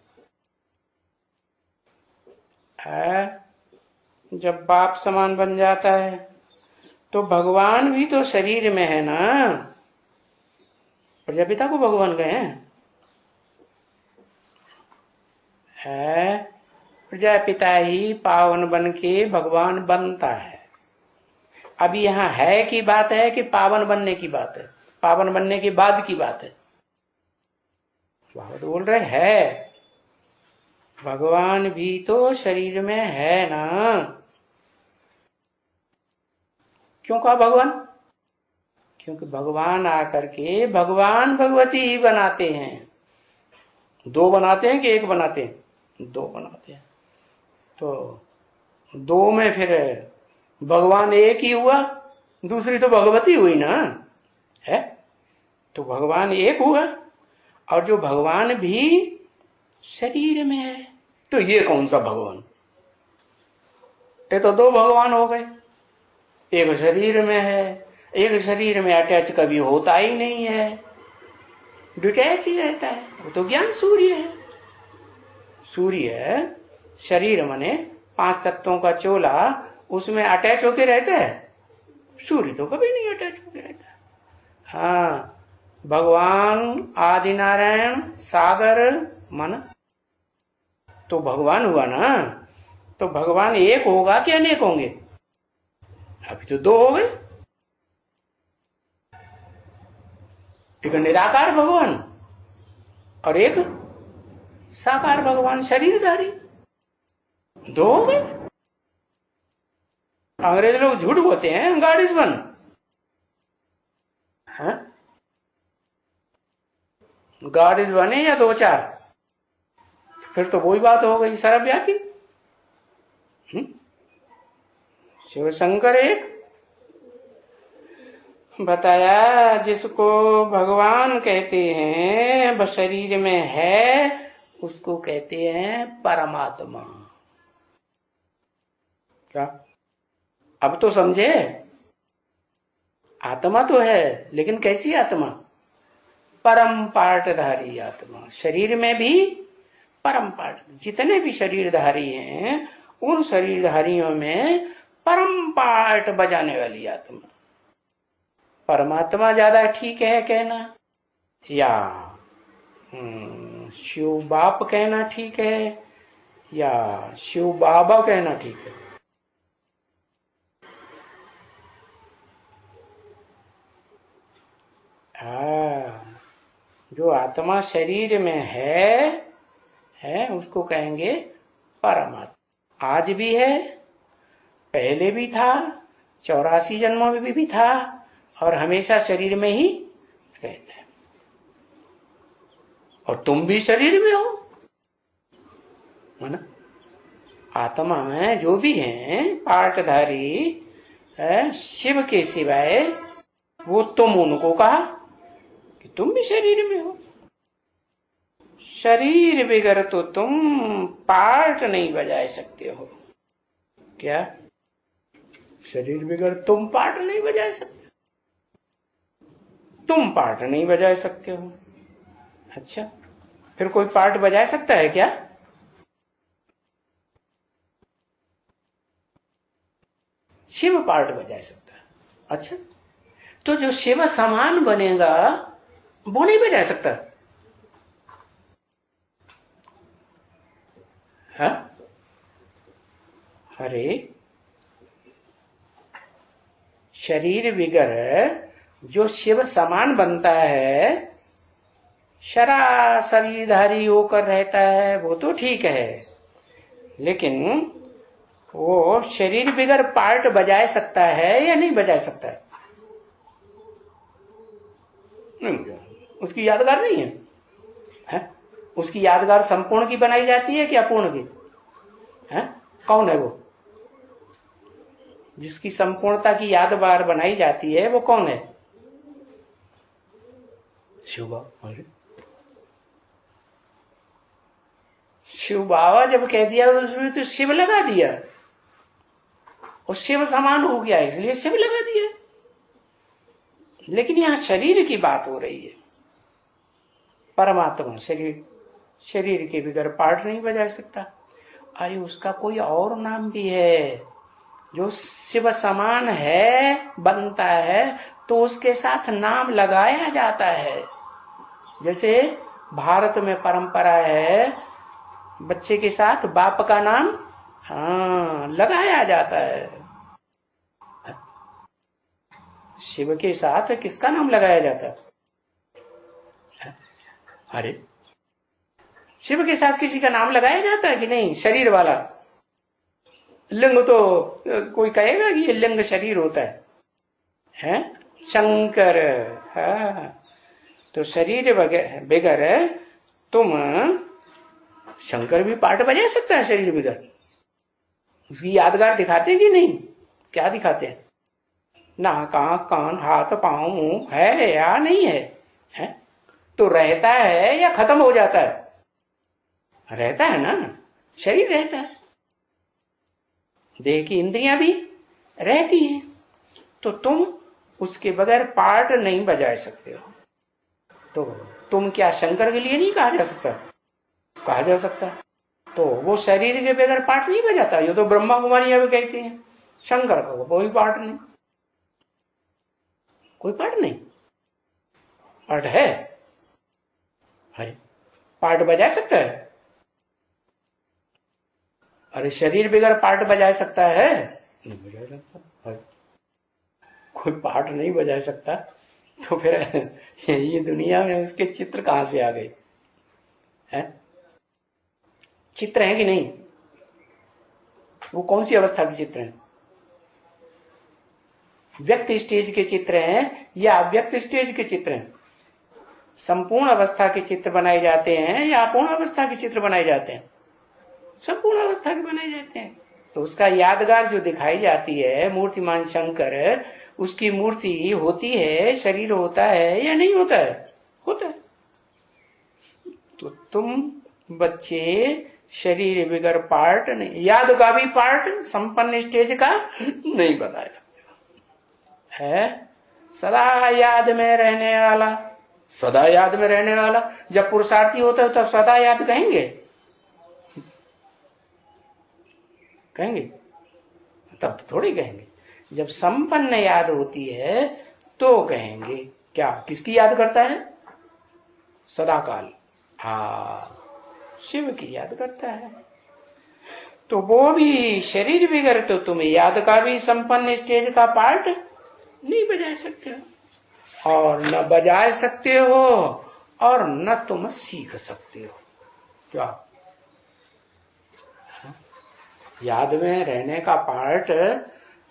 है? जब बाप समान बन जाता है तो भगवान भी तो शरीर में है ना, प्रजापिता को भगवान कहे है। प्रजापिता ही पावन बन के भगवान बनता है। अभी यहां है की बात है कि पावन बनने की बात है? पावन बनने के बाद की बात है। बाबा तो बोल रहे है भगवान भी तो शरीर में है ना। क्यों कहा भगवान? क्योंकि भगवान आकर के भगवान भगवती ही बनाते हैं। दो बनाते हैं कि एक बनाते हैं? दो बनाते हैं। तो दो में फिर भगवान एक ही हुआ, दूसरी तो भगवती हुई ना है। तो भगवान एक हुआ और जो भगवान भी शरीर में है, तो ये कौन सा भगवान? ये तो दो भगवान हो गए। एक शरीर में है, एक शरीर में अटैच कभी होता ही नहीं है, डिटैच ही रहता है। वो तो ज्ञान सूर्य है। सूर्य शरीर माने 5 तत्वों का चोला, उसमें अटैच होके रहता है? सूर्य तो कभी नहीं अटैच होके रहता। हाँ, भगवान आदि नारायण सागर मन तो भगवान हुआ ना। तो भगवान एक होगा कि अनेक होंगे? अभी तो दो हो गए। एक निराकार भगवान और एक साकार भगवान शरीरधारी, दो हो गए। अंग्रेज लोग झूठ बोलते हैं God is one. God is one है या दो चार? फिर तो वही बात हो गई सर्वव्यापी। शिव शंकर एक बताया, जिसको भगवान कहते हैं वह शरीर में है, उसको कहते हैं परमात्मा। क्या अब तो समझे? आत्मा तो है, लेकिन कैसी आत्मा? परम पार्टधारी आत्मा। शरीर में भी परम पार्ट, जितने भी शरीरधारी हैं उन शरीरधारियों में परम पार्ट बजाने वाली आत्मा। परमात्मा ज्यादा ठीक है कहना या शिव बाप कहना ठीक है या शिव बाबा कहना ठीक है? जो आत्मा शरीर में है उसको कहेंगे परमात्मा। आज भी है, पहले भी था, 84 जन्मों में भी था और हमेशा शरीर में ही रहता है। और तुम भी शरीर में हो, है ना? आत्मा में जो भी हैं पार्टधारी शिव के सिवाय, वो तुम उनको कहा कि तुम भी शरीर में हो। शरीर बिगर तो तुम पार्ट नहीं बजा सकते हो। क्या? शरीर बिगर तुम पार्ट नहीं बजा सकते? तुम पार्ट नहीं बजा सकते हो। अच्छा, फिर कोई पार्ट बजा सकता है क्या? शिव पार्ट बजा सकता है। अच्छा, तो जो शिव समान बनेगा वो नहीं बजा सकता है? अरे शरीर बिगर जो शिव समान बनता है, शरीरधारी होकर रहता है, वो तो ठीक है, लेकिन वो शरीर बिगर पार्ट बजा सकता है या नहीं बजा सकता है? नहीं, उसकी यादगार नहीं है? उसकी यादगार संपूर्ण की बनाई जाती है कि अपूर्ण की है? कौन है वो जिसकी संपूर्णता की यादगार बनाई जाती है? वो कौन है? शिव बाबा। अरे शिव बाबा जब कह दिया तो उसमें तो शिव लगा दिया, और शिव समान हो गया इसलिए शिव लगा दिया। लेकिन यहां शरीर की बात हो रही है। परमात्मा शरीर के बगैर पार्ट नहीं बजा सकता। अरे उसका कोई और नाम भी है जो शिव समान है, बनता है तो उसके साथ नाम लगाया जाता है। जैसे भारत में परंपरा है, बच्चे के साथ बाप का नाम लगाया जाता है। शिव के साथ किसका नाम लगाया जाता है? अरे शिव के साथ किसी का नाम लगाया जाता है कि नहीं? शरीर वाला लिंग तो कोई कहेगा कि ये लिंग शरीर होता है? शंकर। हाँ, तो शरीर बगैर तुम शंकर भी पार्ट बजा सकता है शरीर बगैर? उसकी यादगार दिखाते कि नहीं? क्या दिखाते हैं? नाक आंख कान हाथ पांव मुंह है या नहीं है? तो रहता है या खत्म हो जाता है? रहता है ना, शरीर रहता है, देह की इंद्रियां भी रहती हैं, तो तुम उसके बगैर पार्ट नहीं बजा सकते हो। तो तुम क्या शंकर के लिए नहीं कहा जा सकता? कहा जा सकता। तो वो शरीर के बगैर पार्ट नहीं बजाता। ये तो ब्रह्मा कुमारियां भी कहती हैं शंकर का कोई पार्ट नहीं, कोई पार्ट नहीं। पार्ट है? अरे पार्ट बजा सकता है? अरे शरीर बगैर पार्ट बजा सकता है? नहीं बजा सकता। अरे कोई पार्ट नहीं बजा सकता तो फिर ये दुनिया में उसके चित्र कहां से आ गए हैं? चित्र है कि नहीं? वो कौन सी अवस्था के चित्र हैं? व्यक्त स्टेज के चित्र हैं या अव्यक्त स्टेज के चित्र हैं? संपूर्ण अवस्था के चित्र बनाए जाते हैं या अपूर्ण अवस्था के चित्र बनाए जाते हैं? संपूर्ण अवस्था के बनाए जाते हैं। तो उसका यादगार जो दिखाई जाती है मूर्तिमान शंकर, उसकी मूर्ति होती है, शरीर होता है या नहीं होता है? होता है। तो तुम बच्चे शरीर बगैर पार्ट नहीं, याद का भी पार्ट संपन्न स्टेज का नहीं बता सकते है। सदा याद में रहने वाला, सदा याद में रहने वाला। जब पुरुषार्थी होता है तब सदा याद कहेंगे? कहेंगे? तब तो थोड़ी कहेंगे। जब संपन्न याद होती है तो कहेंगे। क्या किसकी याद करता है? सदा काल। शिव की याद करता है। तो वो भी शरीर बिगड़, तो तुम याद का भी संपन्न स्टेज का पार्ट नहीं बजा सकते हो, और न बजा सकते हो और न तुम सीख सकते हो। क्या याद में रहने का पार्ट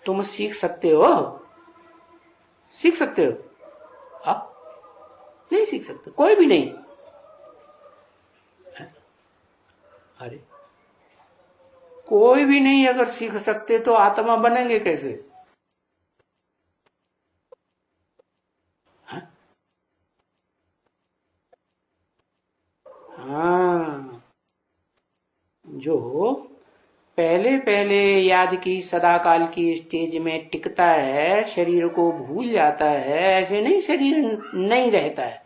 तुम सीख सकते हो? सीख सकते हो? नहीं सीख सकते, कोई भी नहीं। अरे कोई भी नहीं अगर सीख सकते तो आत्मा बनेंगे कैसे? हाँ, जो पहले पहले याद की सदा काल की स्टेज में टिकता है, शरीर को भूल जाता है, ऐसे नहीं शरीर नहीं रहता है।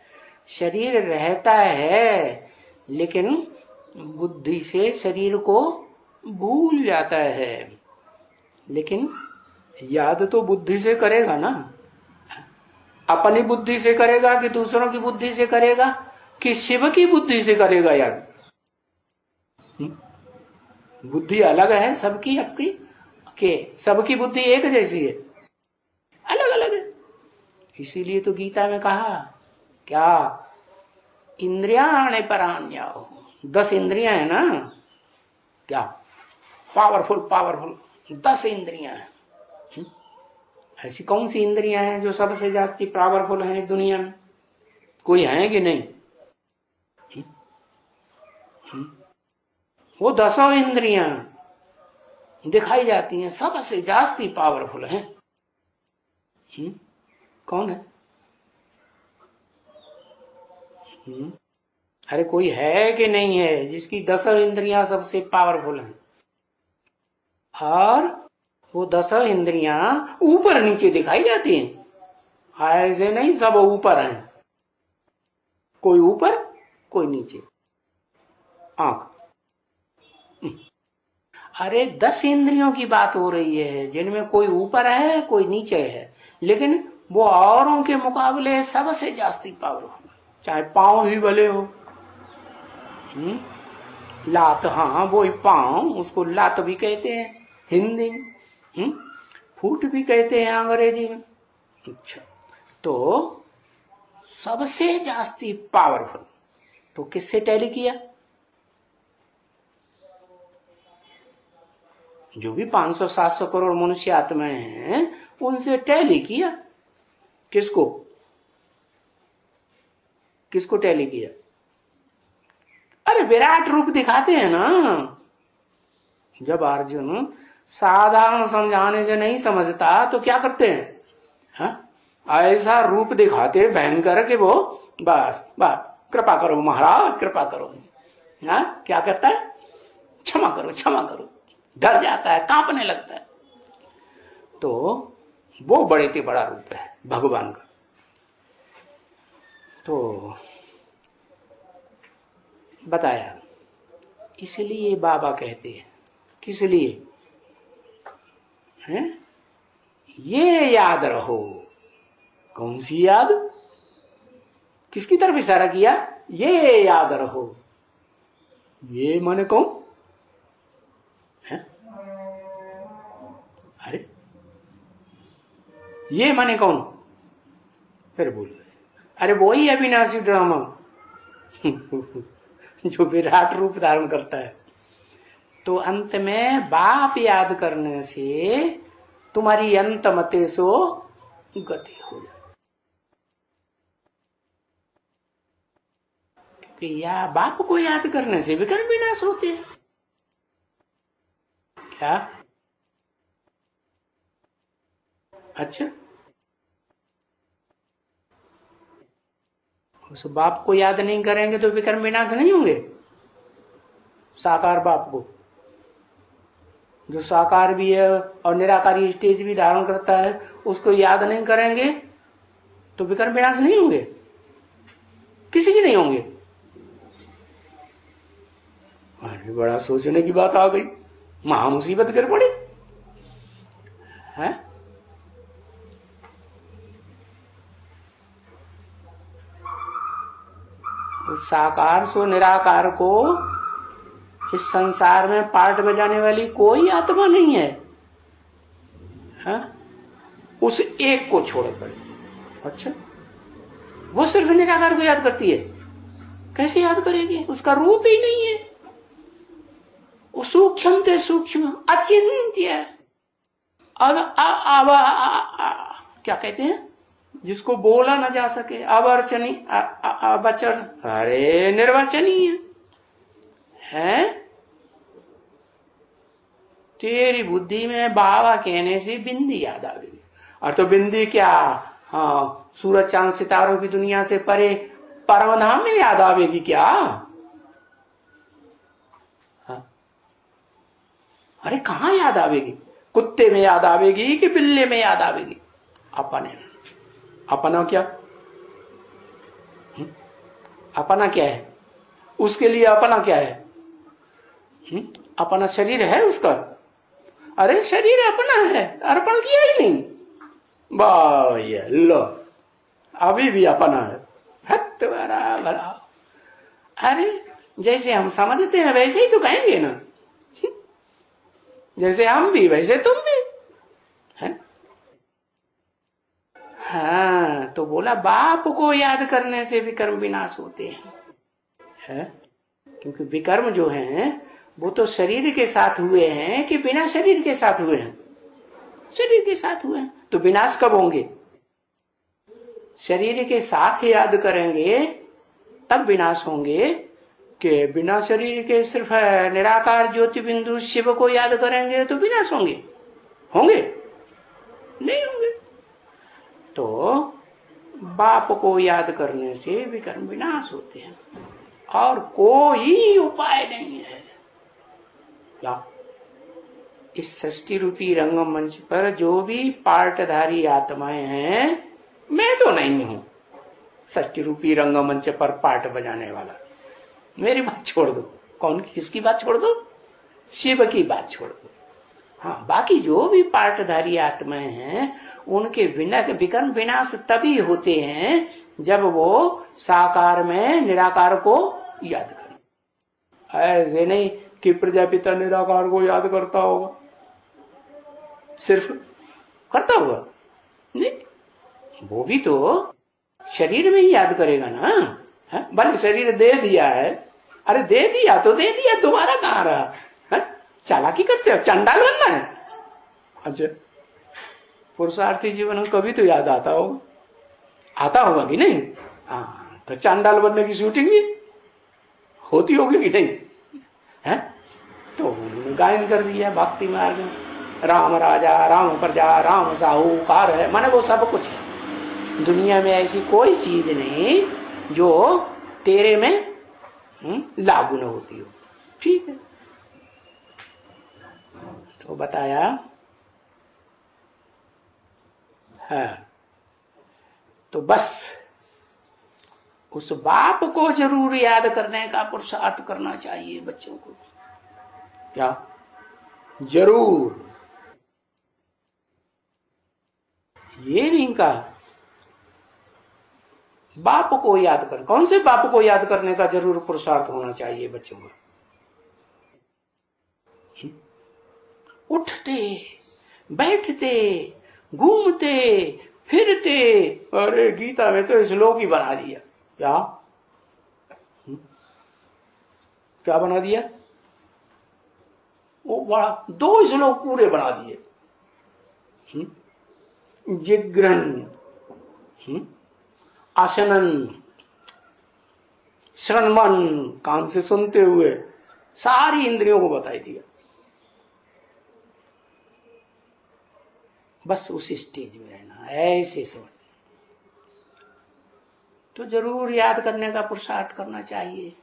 शरीर रहता है लेकिन बुद्धि से शरीर को भूल जाता है। लेकिन याद तो बुद्धि से करेगा ना, अपनी बुद्धि से करेगा कि दूसरों की बुद्धि से करेगा कि शिव की बुद्धि से करेगा याद? बुद्धि अलग है सबकी, आपकी के सबकी बुद्धि एक जैसी है? अलग अलग है। इसीलिए तो गीता में कहा क्या, इंद्रियाणि पराण्याहुः, 10 इंद्रियां है ना, क्या पावरफुल पावरफुल 10 इंद्रियां हैं। ऐसी कौन सी इंद्रियां हैं जो सबसे जास्ती पावरफुल है इस दुनिया में? कोई है कि नहीं? वो 10 इंद्रियां दिखाई जाती हैं, सबसे जास्ती पावरफुल है। कौन है? अरे कोई है कि नहीं है जिसकी 10 इंद्रियां सबसे पावरफुल हैं? और वो 10 इंद्रियां ऊपर नीचे दिखाई जाती हैं, ऐसे नहीं सब ऊपर हैं, कोई ऊपर कोई नीचे। आंख, अरे 10 इंद्रियों की बात हो रही है जिनमें कोई ऊपर है कोई नीचे है, लेकिन वो औरों के मुकाबले सबसे जास्ती पावरफुल। चाहे पांव ही भले हो, लात, हाँ वो पांव, उसको लात भी कहते हैं हिंदी में, फूट भी कहते हैं अंग्रेजी में। अच्छा, तो सबसे जास्ती पावरफुल तो किससे टैली किया? जो भी 500-700 करोड़ मनुष्य आत्माएं हैं उनसे टैली किया। किसको किसको टैली किया? अरे विराट रूप दिखाते हैं ना। जब अर्जुन साधारण समझाने से नहीं समझता तो क्या करते हैं? हाँ? ऐसा रूप दिखाते भयंकर के वो बस कृपा करो महाराज कृपा करो। हाँ? क्या करता है? क्षमा करो क्षमा करो, डर जाता है, कांपने लगता है। तो वो बड़े से बड़ा रूप है भगवान का। तो बताया, इसलिए बाबा कहते हैं, किस लिए हैं? ये याद रहो। कौन सी याद? किसकी तरफ इशारा किया? ये याद रहो। ये माने कौन है? अरे ये माने कौन? फिर बोल, अरे वो ही अविनाशी ड्रामा जो विराट रूप धारण करता है। तो अंत में बाप याद करने से तुम्हारी अंत मते सो गति हो जाए। क्योंकि या बाप को याद करने से विकर्म विनाश होते हैं। क्या? अच्छा, उस बाप को याद नहीं करेंगे तो विकर्म विनाश नहीं होंगे? साकार बाप को, जो साकार भी है और निराकारी स्टेज भी धारण करता है, उसको याद नहीं करेंगे तो विकर्म विनाश नहीं होंगे? किसी की नहीं होंगे? अरे बड़ा सोचने की बात आ गई, महा मुसीबत कर पड़ी है। उस साकार सो निराकार को इस संसार में पार्ट बजाने वाली कोई आत्मा नहीं है, है? उस एक को छोड़कर। अच्छा, वो सिर्फ निराकार को याद करती है? कैसे याद करेगी? उसका रूप ही नहीं है। वो सूक्ष्म ते सूक्ष्म अचिंत्य। अब क्या कहते हैं जिसको बोला ना जा सके, अवर्चनी अवचन, अरे निर्वचनीय है। तेरी बुद्धि में बाबा कहने से बिंदी याद आवेगी। और तो बिंदी क्या, हाँ, सूरज चांद सितारों की दुनिया से परे परमधाम में याद आवेगी क्या? हाँ? अरे कहां याद आवेगी? कुत्ते में याद आवेगी कि बिल्ले में याद आवेगी? अपने, अपना क्या? अपना क्या है? उसके लिए अपना क्या है? अपना शरीर है उसका। अरे शरीर अपना है, अर्पण किया ही नहीं। बाय लो, अभी भी अपना है। हट बरा भला। अरे जैसे हम समझते हैं वैसे ही तो कहेंगे ना, जैसे हम भी वैसे तुम भी है। हाँ, तो बोला बाप को याद करने से विकर्म विनाश होते हैं, है? क्योंकि विकर्म जो हैं वो तो शरीर के साथ हुए हैं कि बिना शरीर के साथ हुए हैं? शरीर के साथ हुए हैं। तो विनाश कब होंगे? शरीर के साथ याद करेंगे तब विनाश होंगे, कि बिना शरीर के सिर्फ निराकार ज्योति बिंदु शिव को याद करेंगे तो विनाश होंगे? होंगे नहीं होंगे। तो बाप को याद करने से विकर्म विनाश होते हैं, और कोई उपाय नहीं है। क्या इस सृष्टि रूपी रंगमंच पर जो भी पार्टधारी आत्माएं हैं, मैं तो नहीं हूं सृष्टि रूपी रंगमंच पर पार्ट बजाने वाला। मेरी बात छोड़ दो। कौन किसकी बात छोड़ दो? शिव की बात छोड़ दो। हाँ, बाकी जो भी पार्टधारी आत्माएं हैं उनके विकर्म विनाश तभी होते हैं जब वो साकार में निराकार को याद करें। ऐसे नहीं कि प्रजापिता निराकार को याद करता होगा, सिर्फ करता होगा नहीं, वो भी तो शरीर में ही याद करेगा ना। भले शरीर दे दिया है, अरे दे दिया तो दे दिया, तुम्हारा कहां रहा है? चालाकी करते हो, चंडाल बनना है। अच्छा, पुरुषार्थी जीवन में कभी तो याद आता होगा कि नहीं? हाँ, तो चंडाल बनने की शूटिंग भी होती होगी कि नहीं है? तो उन्होंने गायन कर दिया भक्ति मार्ग में, राम राजा राम प्रजा राम साहूकार है, माने वो सब कुछ है। दुनिया में ऐसी कोई चीज नहीं जो तेरे में लागू न होती हो। ठीक है, तो बताया है। तो बस उस बाप को जरूर याद करने का पुरुषार्थ करना चाहिए बच्चों को। क्या जरूर, ये नहीं कहा बाप को याद कर। कौन से बाप को याद करने का जरूर पुरुषार्थ होना चाहिए बच्चों को? उठते बैठते घूमते फिरते, अरे गीता में तो श्लोक ही बना दिया। क्या क्या बना दिया? वो बड़ा 2 श्लोक पूरे बना दिए। जिग्रन आसनन श्रवण, कान से सुनते हुए सारी इंद्रियों को बताई दिया। बस उस स्टेज में रहना, ऐसे समझ। तो जरूर याद करने का पुरुषार्थ करना चाहिए।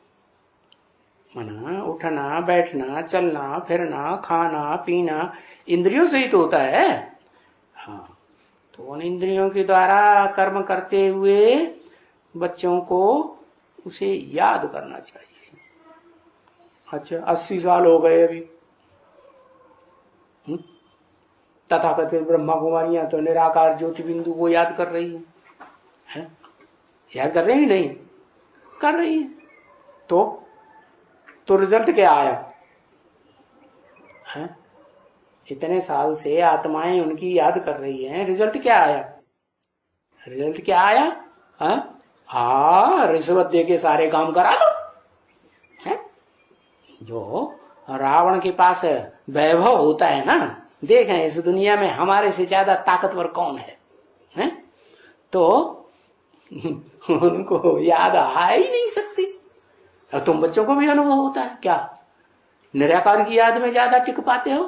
मना उठना बैठना चलना फिरना खाना पीना इंद्रियों से ही तो होता है। हाँ, तो उन इंद्रियों के द्वारा कर्म करते हुए बच्चों को उसे याद करना चाहिए। अच्छा, 80 साल हो गए अभी, तथाकथित ब्रह्मा कुमारियां तो निराकार ज्योति बिंदु को याद कर रही है? याद कर रही नहीं कर रही है। तो रिजल्ट क्या आया है? इतने साल से आत्माएं उनकी याद कर रही हैं, रिजल्ट क्या आया? रिजल्ट क्या आया? रिश्वत दे के सारे काम करा लो है? जो रावण के पास वैभव होता है ना, देखें इस दुनिया में हमारे से ज्यादा ताकतवर कौन है? तो उनको याद आ ही नहीं सकती। तुम बच्चों को भी अनुभव होता है क्या? निराकार की याद में ज्यादा टिक पाते हो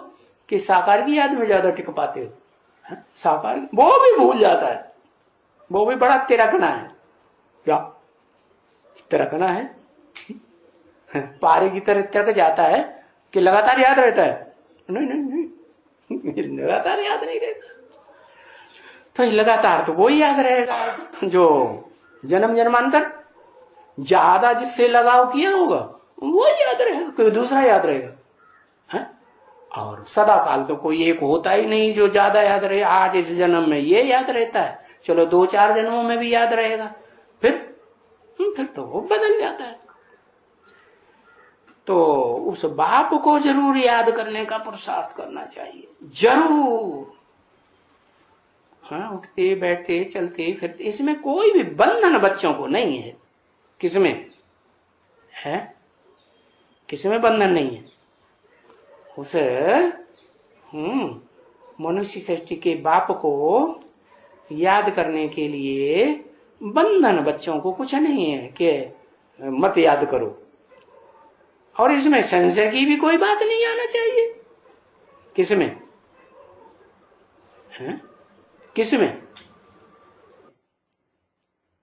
कि साकार की याद में ज्यादा टिक पाते हो? साकार वो भी भूल जाता है, वो भी बड़ा तिरकना है। क्या तिरकना है? पारे की तरह तिरक जाता है कि लगातार याद रहता है? नहीं नहीं नहीं, लगातार याद नहीं रहता। तो लगातार तो वो ही याद रहेगा जो जन्म जन्मांतर ज्यादा जिससे लगाव किया होगा, वो याद रहेगा, कोई दूसरा याद रहेगा है? और सदा काल तो कोई एक होता ही नहीं जो ज्यादा याद रहे। आज इस जन्म में ये याद रहता है, चलो 2-4 जन्मों में भी याद रहेगा, फिर तो वो बदल जाता है। तो उस बाप को जरूर याद करने का पुरुषार्थ करना चाहिए, जरूर। हाँ, उठते बैठते चलते फिरते, इसमें कोई भी बंधन बच्चों को नहीं है। किसमें है? किसमें बंधन नहीं है? उस मनुष्य सृष्टि के बाप को याद करने के लिए बंधन बच्चों को कुछ नहीं है कि मत याद करो। और इसमें संशय की भी कोई बात नहीं आना चाहिए। किसमें है? किसमें?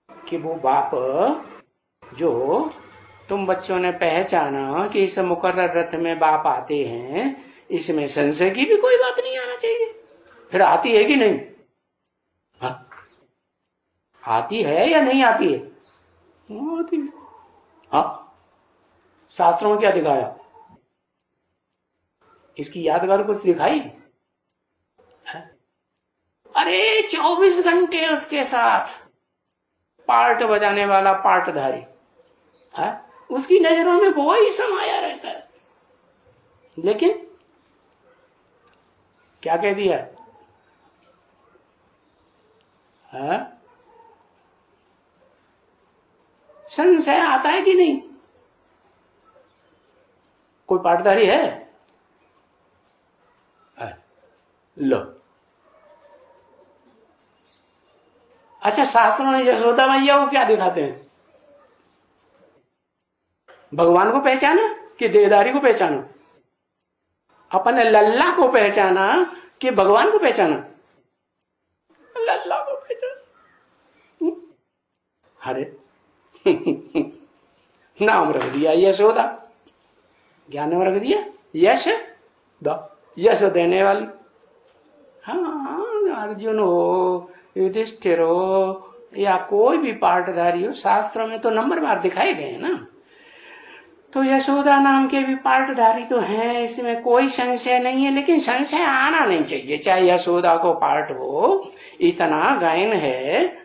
कि वो बाप जो तुम बच्चों ने पहचाना कि इस मुकर्रर रथ में बाप आते हैं, इसमें संशय की भी कोई बात नहीं आना चाहिए। फिर आती है कि नहीं? हाँ? आती है या नहीं आती है? आती है। हाँ, शास्त्रों में क्या दिखाया? इसकी यादगार कुछ दिखाई है? अरे 24 घंटे उसके साथ पार्ट बजाने वाला पार्टधारी है, उसकी नजरों में वो ही समाया रहता है। लेकिन क्या कह दिया है? संशय आता है कि नहीं? कोई पार्टधारी है? लो, अच्छा, शास्त्रों में यशोदा मैया को क्या दिखाते हैं? भगवान को पहचाना कि देहधारी को पहचाना? अपने लल्ला को पहचाना कि भगवान को पहचाना? लल्ला को पहचाना। अरे नाम रख दिया यशोदा। क्या नाम रख दिया? यश द, यश देने वाली। हाँ, अर्जुन हो, युधिष्ठिर हो, या कोई भी पार्टधारी हो, शास्त्रों में तो नंबर बार दिखाए गए हैं ना। तो यशोदा नाम के भी पार्टधारी तो हैं, इसमें कोई संशय नहीं है। लेकिन संशय आना नहीं चाहिए, चाहे यशोदा को पार्ट हो। इतना गायन है,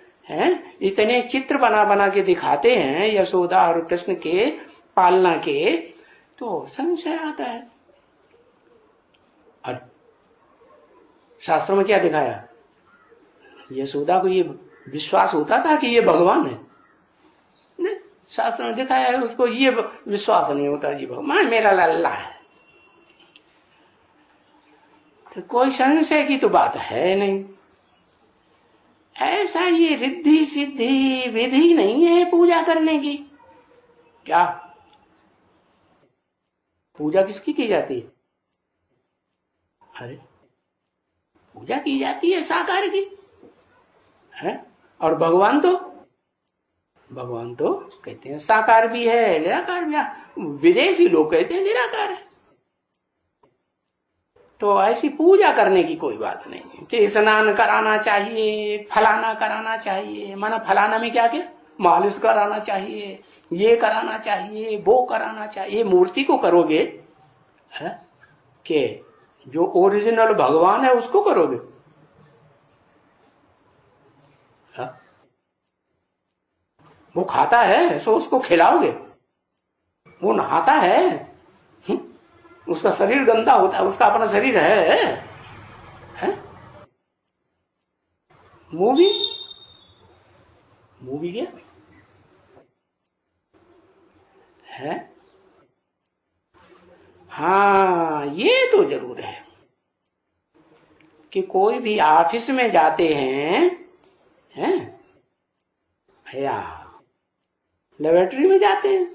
इतने चित्र बना बना के दिखाते हैं यशोदा और कृष्ण के पालना के, तो संशय आता है। अरे शास्त्रों में क्या दिखाया? यशोदा को ये विश्वास होता था कि ये भगवान है? नहीं, शास्त्र में दिखाया है उसको ये विश्वास नहीं होता, ये भगवान मेरा लल्ला है। तो कोई संशय की तो बात है नहीं। ऐसा ये रिद्धि सिद्धि विधि नहीं है पूजा करने की। क्या पूजा किसकी की जाती है? अरे पूजा की जाती है साकार की है। और भगवान तो कहते हैं साकार भी है, निराकार भी है। विदेशी लोग कहते हैं निराकार है। तो ऐसी पूजा करने की कोई बात नहीं है कि स्नान कराना चाहिए, फलाना कराना चाहिए। माना फलाना में क्या क्या? मालिश कराना चाहिए, ये कराना चाहिए, वो कराना चाहिए। मूर्ति को करोगे है कि जो ओरिजिनल भगवान है उसको करोगे? है? वो खाता है सो उसको खिलाओगे? वो नहाता है, उसका शरीर गंदा होता है, उसका अपना शरीर है? मूवी क्या है? हाँ, ये तो जरूर है कि कोई भी ऑफिस में जाते हैं या लेबोरेटरी में जाते हैं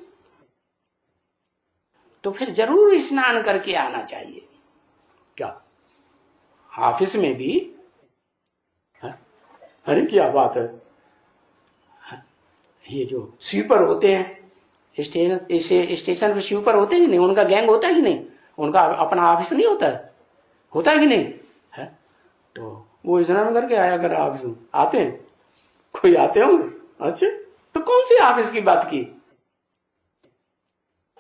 तो फिर जरूर स्नान करके आना चाहिए। क्या ऑफिस में भी है? अरे क्या बात है, ये जो स्वीपर होते हैं स्टेशन पे, स्वीपर होते हैं कि नहीं? उनका गैंग होता है कि नहीं? उनका अपना ऑफिस नहीं होता है? होता है कि नहीं है? तो वो स्नान करके आया कर ऑफिस में आते हैं, कोई आते होंगे। अच्छा, तो कौन सी ऑफिस की बात की?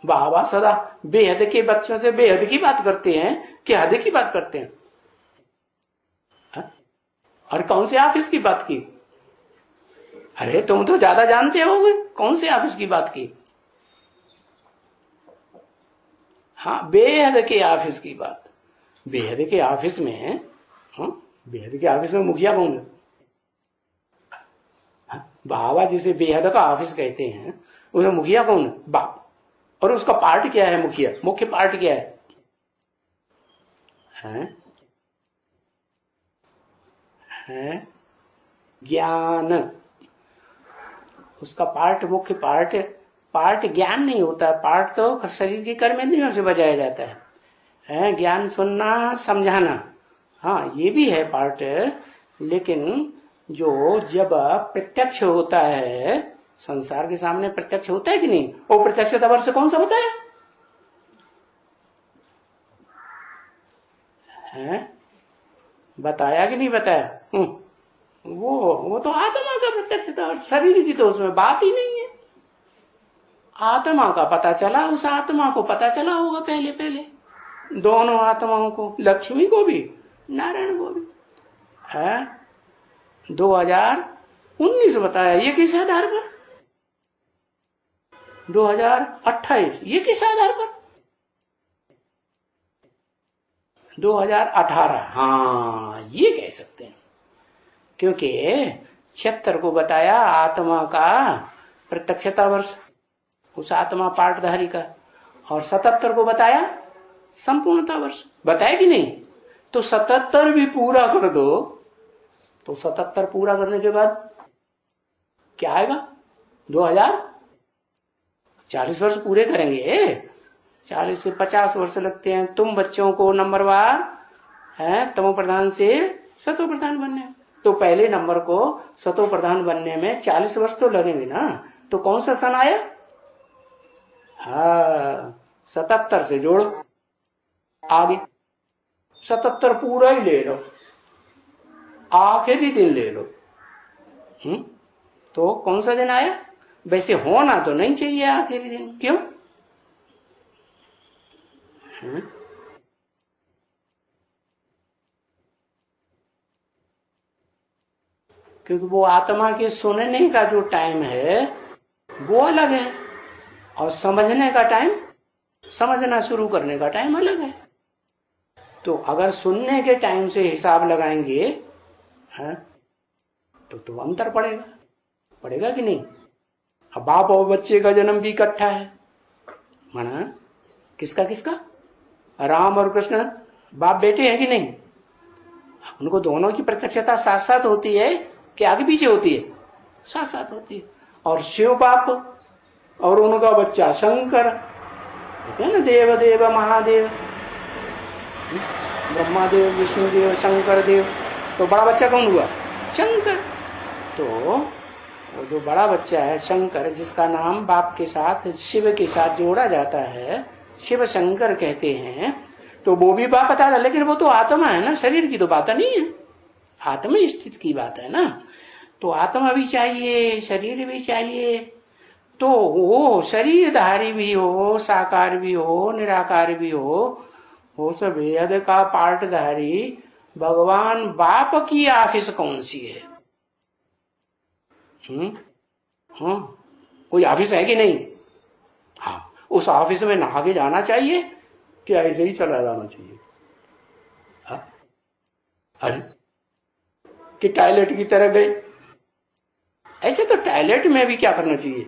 वाह वाह, सदा बेहद के बच्चों से बेहद की बात करते हैं। क्या हद की बात करते हैं? हा? और कौन से ऑफिस की बात की? अरे तुम तो ज्यादा जानते होगे, कौन से ऑफिस की बात की? हाँ, बेहद के ऑफिस की बात। बेहद के ऑफिस में, हाँ, बेहद के ऑफिस में मुखिया कौन है? हाँ, बाबा जिसे बेहद का ऑफिस कहते हैं उसमें मुखिया कौन है? बाप। और उसका पार्ट क्या है? मुखिया। मुख्य पार्ट क्या है? हैं? हैं? ज्ञान। उसका पार्ट, मुख्य पार्ट। पार्ट ज्ञान नहीं होता, पार्ट तो शरीर की कर्मेंद्रियों से बजाया जाता है, ज्ञान सुनना समझाना, हाँ ये भी है पार्ट। लेकिन जो जब प्रत्यक्ष होता है, संसार के सामने प्रत्यक्ष होता है कि नहीं, वो प्रत्यक्षता वर्ष कौन सा होता है? बताया कि नहीं बताया? वो तो आत्मा का प्रत्यक्षता, और शरीर की तो उसमें बात ही नहीं है। आत्मा का पता चला, उस आत्मा को पता चला होगा पहले पहले, दोनों आत्माओं को, लक्ष्मी को भी नारायण को भी है। 2019 बताया, ये किस आधार पर? 2028 ये किस आधार पर? 2018, हाँ ये कह सकते हैं, क्योंकि 76 को बताया आत्मा का प्रत्यक्षता वर्ष, उस आत्मा पाठधारी का, और 77 को बताया संपूर्णता वर्ष। बताया कि नहीं? तो 77 भी पूरा कर दो, तो 77 पूरा करने के बाद क्या आएगा? 2040 वर्ष पूरे करेंगे। 40 से 50 वर्ष लगते हैं तुम बच्चों को नंबरवार है तमो प्रधान से सतो प्रधान बनने में। तो पहले नंबर को सतो प्रधान बनने में 40 वर्ष तो लगेंगे ना। तो कौन सा सन आया? हाँ, 77 से जोड़ो आगे, 77 पूरा ही ले लो, आखिरी दिन ले लो। तो कौन सा दिन आया? वैसे होना तो नहीं चाहिए आखिरी दिन, क्यों? क्योंकि वो आत्मा के सुनने का जो टाइम है वो अलग है, और समझने का टाइम, समझना शुरू करने का टाइम अलग है। तो अगर सुनने के टाइम से हिसाब लगाएंगे है, तो अंतर पड़ेगा, पड़ेगा कि नहीं? अब बाप और बच्चे का जन्म भी इकट्ठा है, माना किसका किसका? राम और कृष्ण बाप बेटे हैं कि नहीं? उनको दोनों की प्रत्यक्षता साथ साथ होती है कि आगे पीछे होती है? साथ साथ होती है। और शिव बाप और उनका बच्चा शंकर, कहते हैं ना देव देव महादेव, ब्रह्मादेव विष्णुदेव शंकर देव। तो बड़ा बच्चा कौन हुआ? शंकर। तो वो जो बड़ा बच्चा है शंकर, जिसका नाम बाप के साथ शिव के साथ जोड़ा जाता है, शिव शंकर कहते हैं, तो वो भी बाप बता था, लेकिन वो तो आत्मा है ना, शरीर की तो बात नहीं है, आत्मा स्थित की बात है ना। तो आत्मा भी चाहिए, शरीर भी चाहिए। तो वो शरीरधारी भी हो, साकार भी हो, निराकार भी हो सब वेद का पाठधारी भगवान बाप की ऑफिस कौन सी है? हाँ, कोई ऑफिस है कि नहीं? हाँ, उस ऑफिस में नहा के जाना चाहिए कि ऐसे ही चला जाना चाहिए? हाँ? अरे कि टॉयलेट की तरह गए? ऐसे तो टॉयलेट में भी क्या करना चाहिए?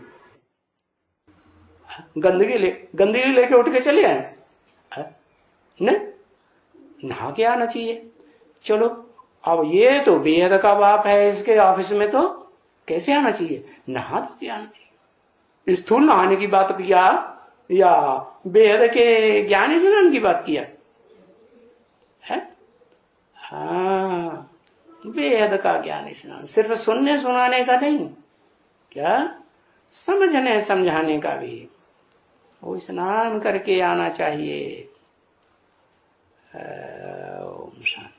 गंदगी लेके उठ के चले आए? नहीं, नहा के आना चाहिए। चलो, अब ये तो बेहद का बाप है, इसके ऑफिस में तो कैसे आना चाहिए? नहा धो के आना चाहिए। स्थूल नहाने की बात किया या बेहद के ज्ञान स्नान की बात किया है? हाँ, बेहद का ज्ञान स्नान, सिर्फ सुनने सुनाने का नहीं, क्या समझने समझाने का भी, वो स्नान करके आना चाहिए। ओम शांति।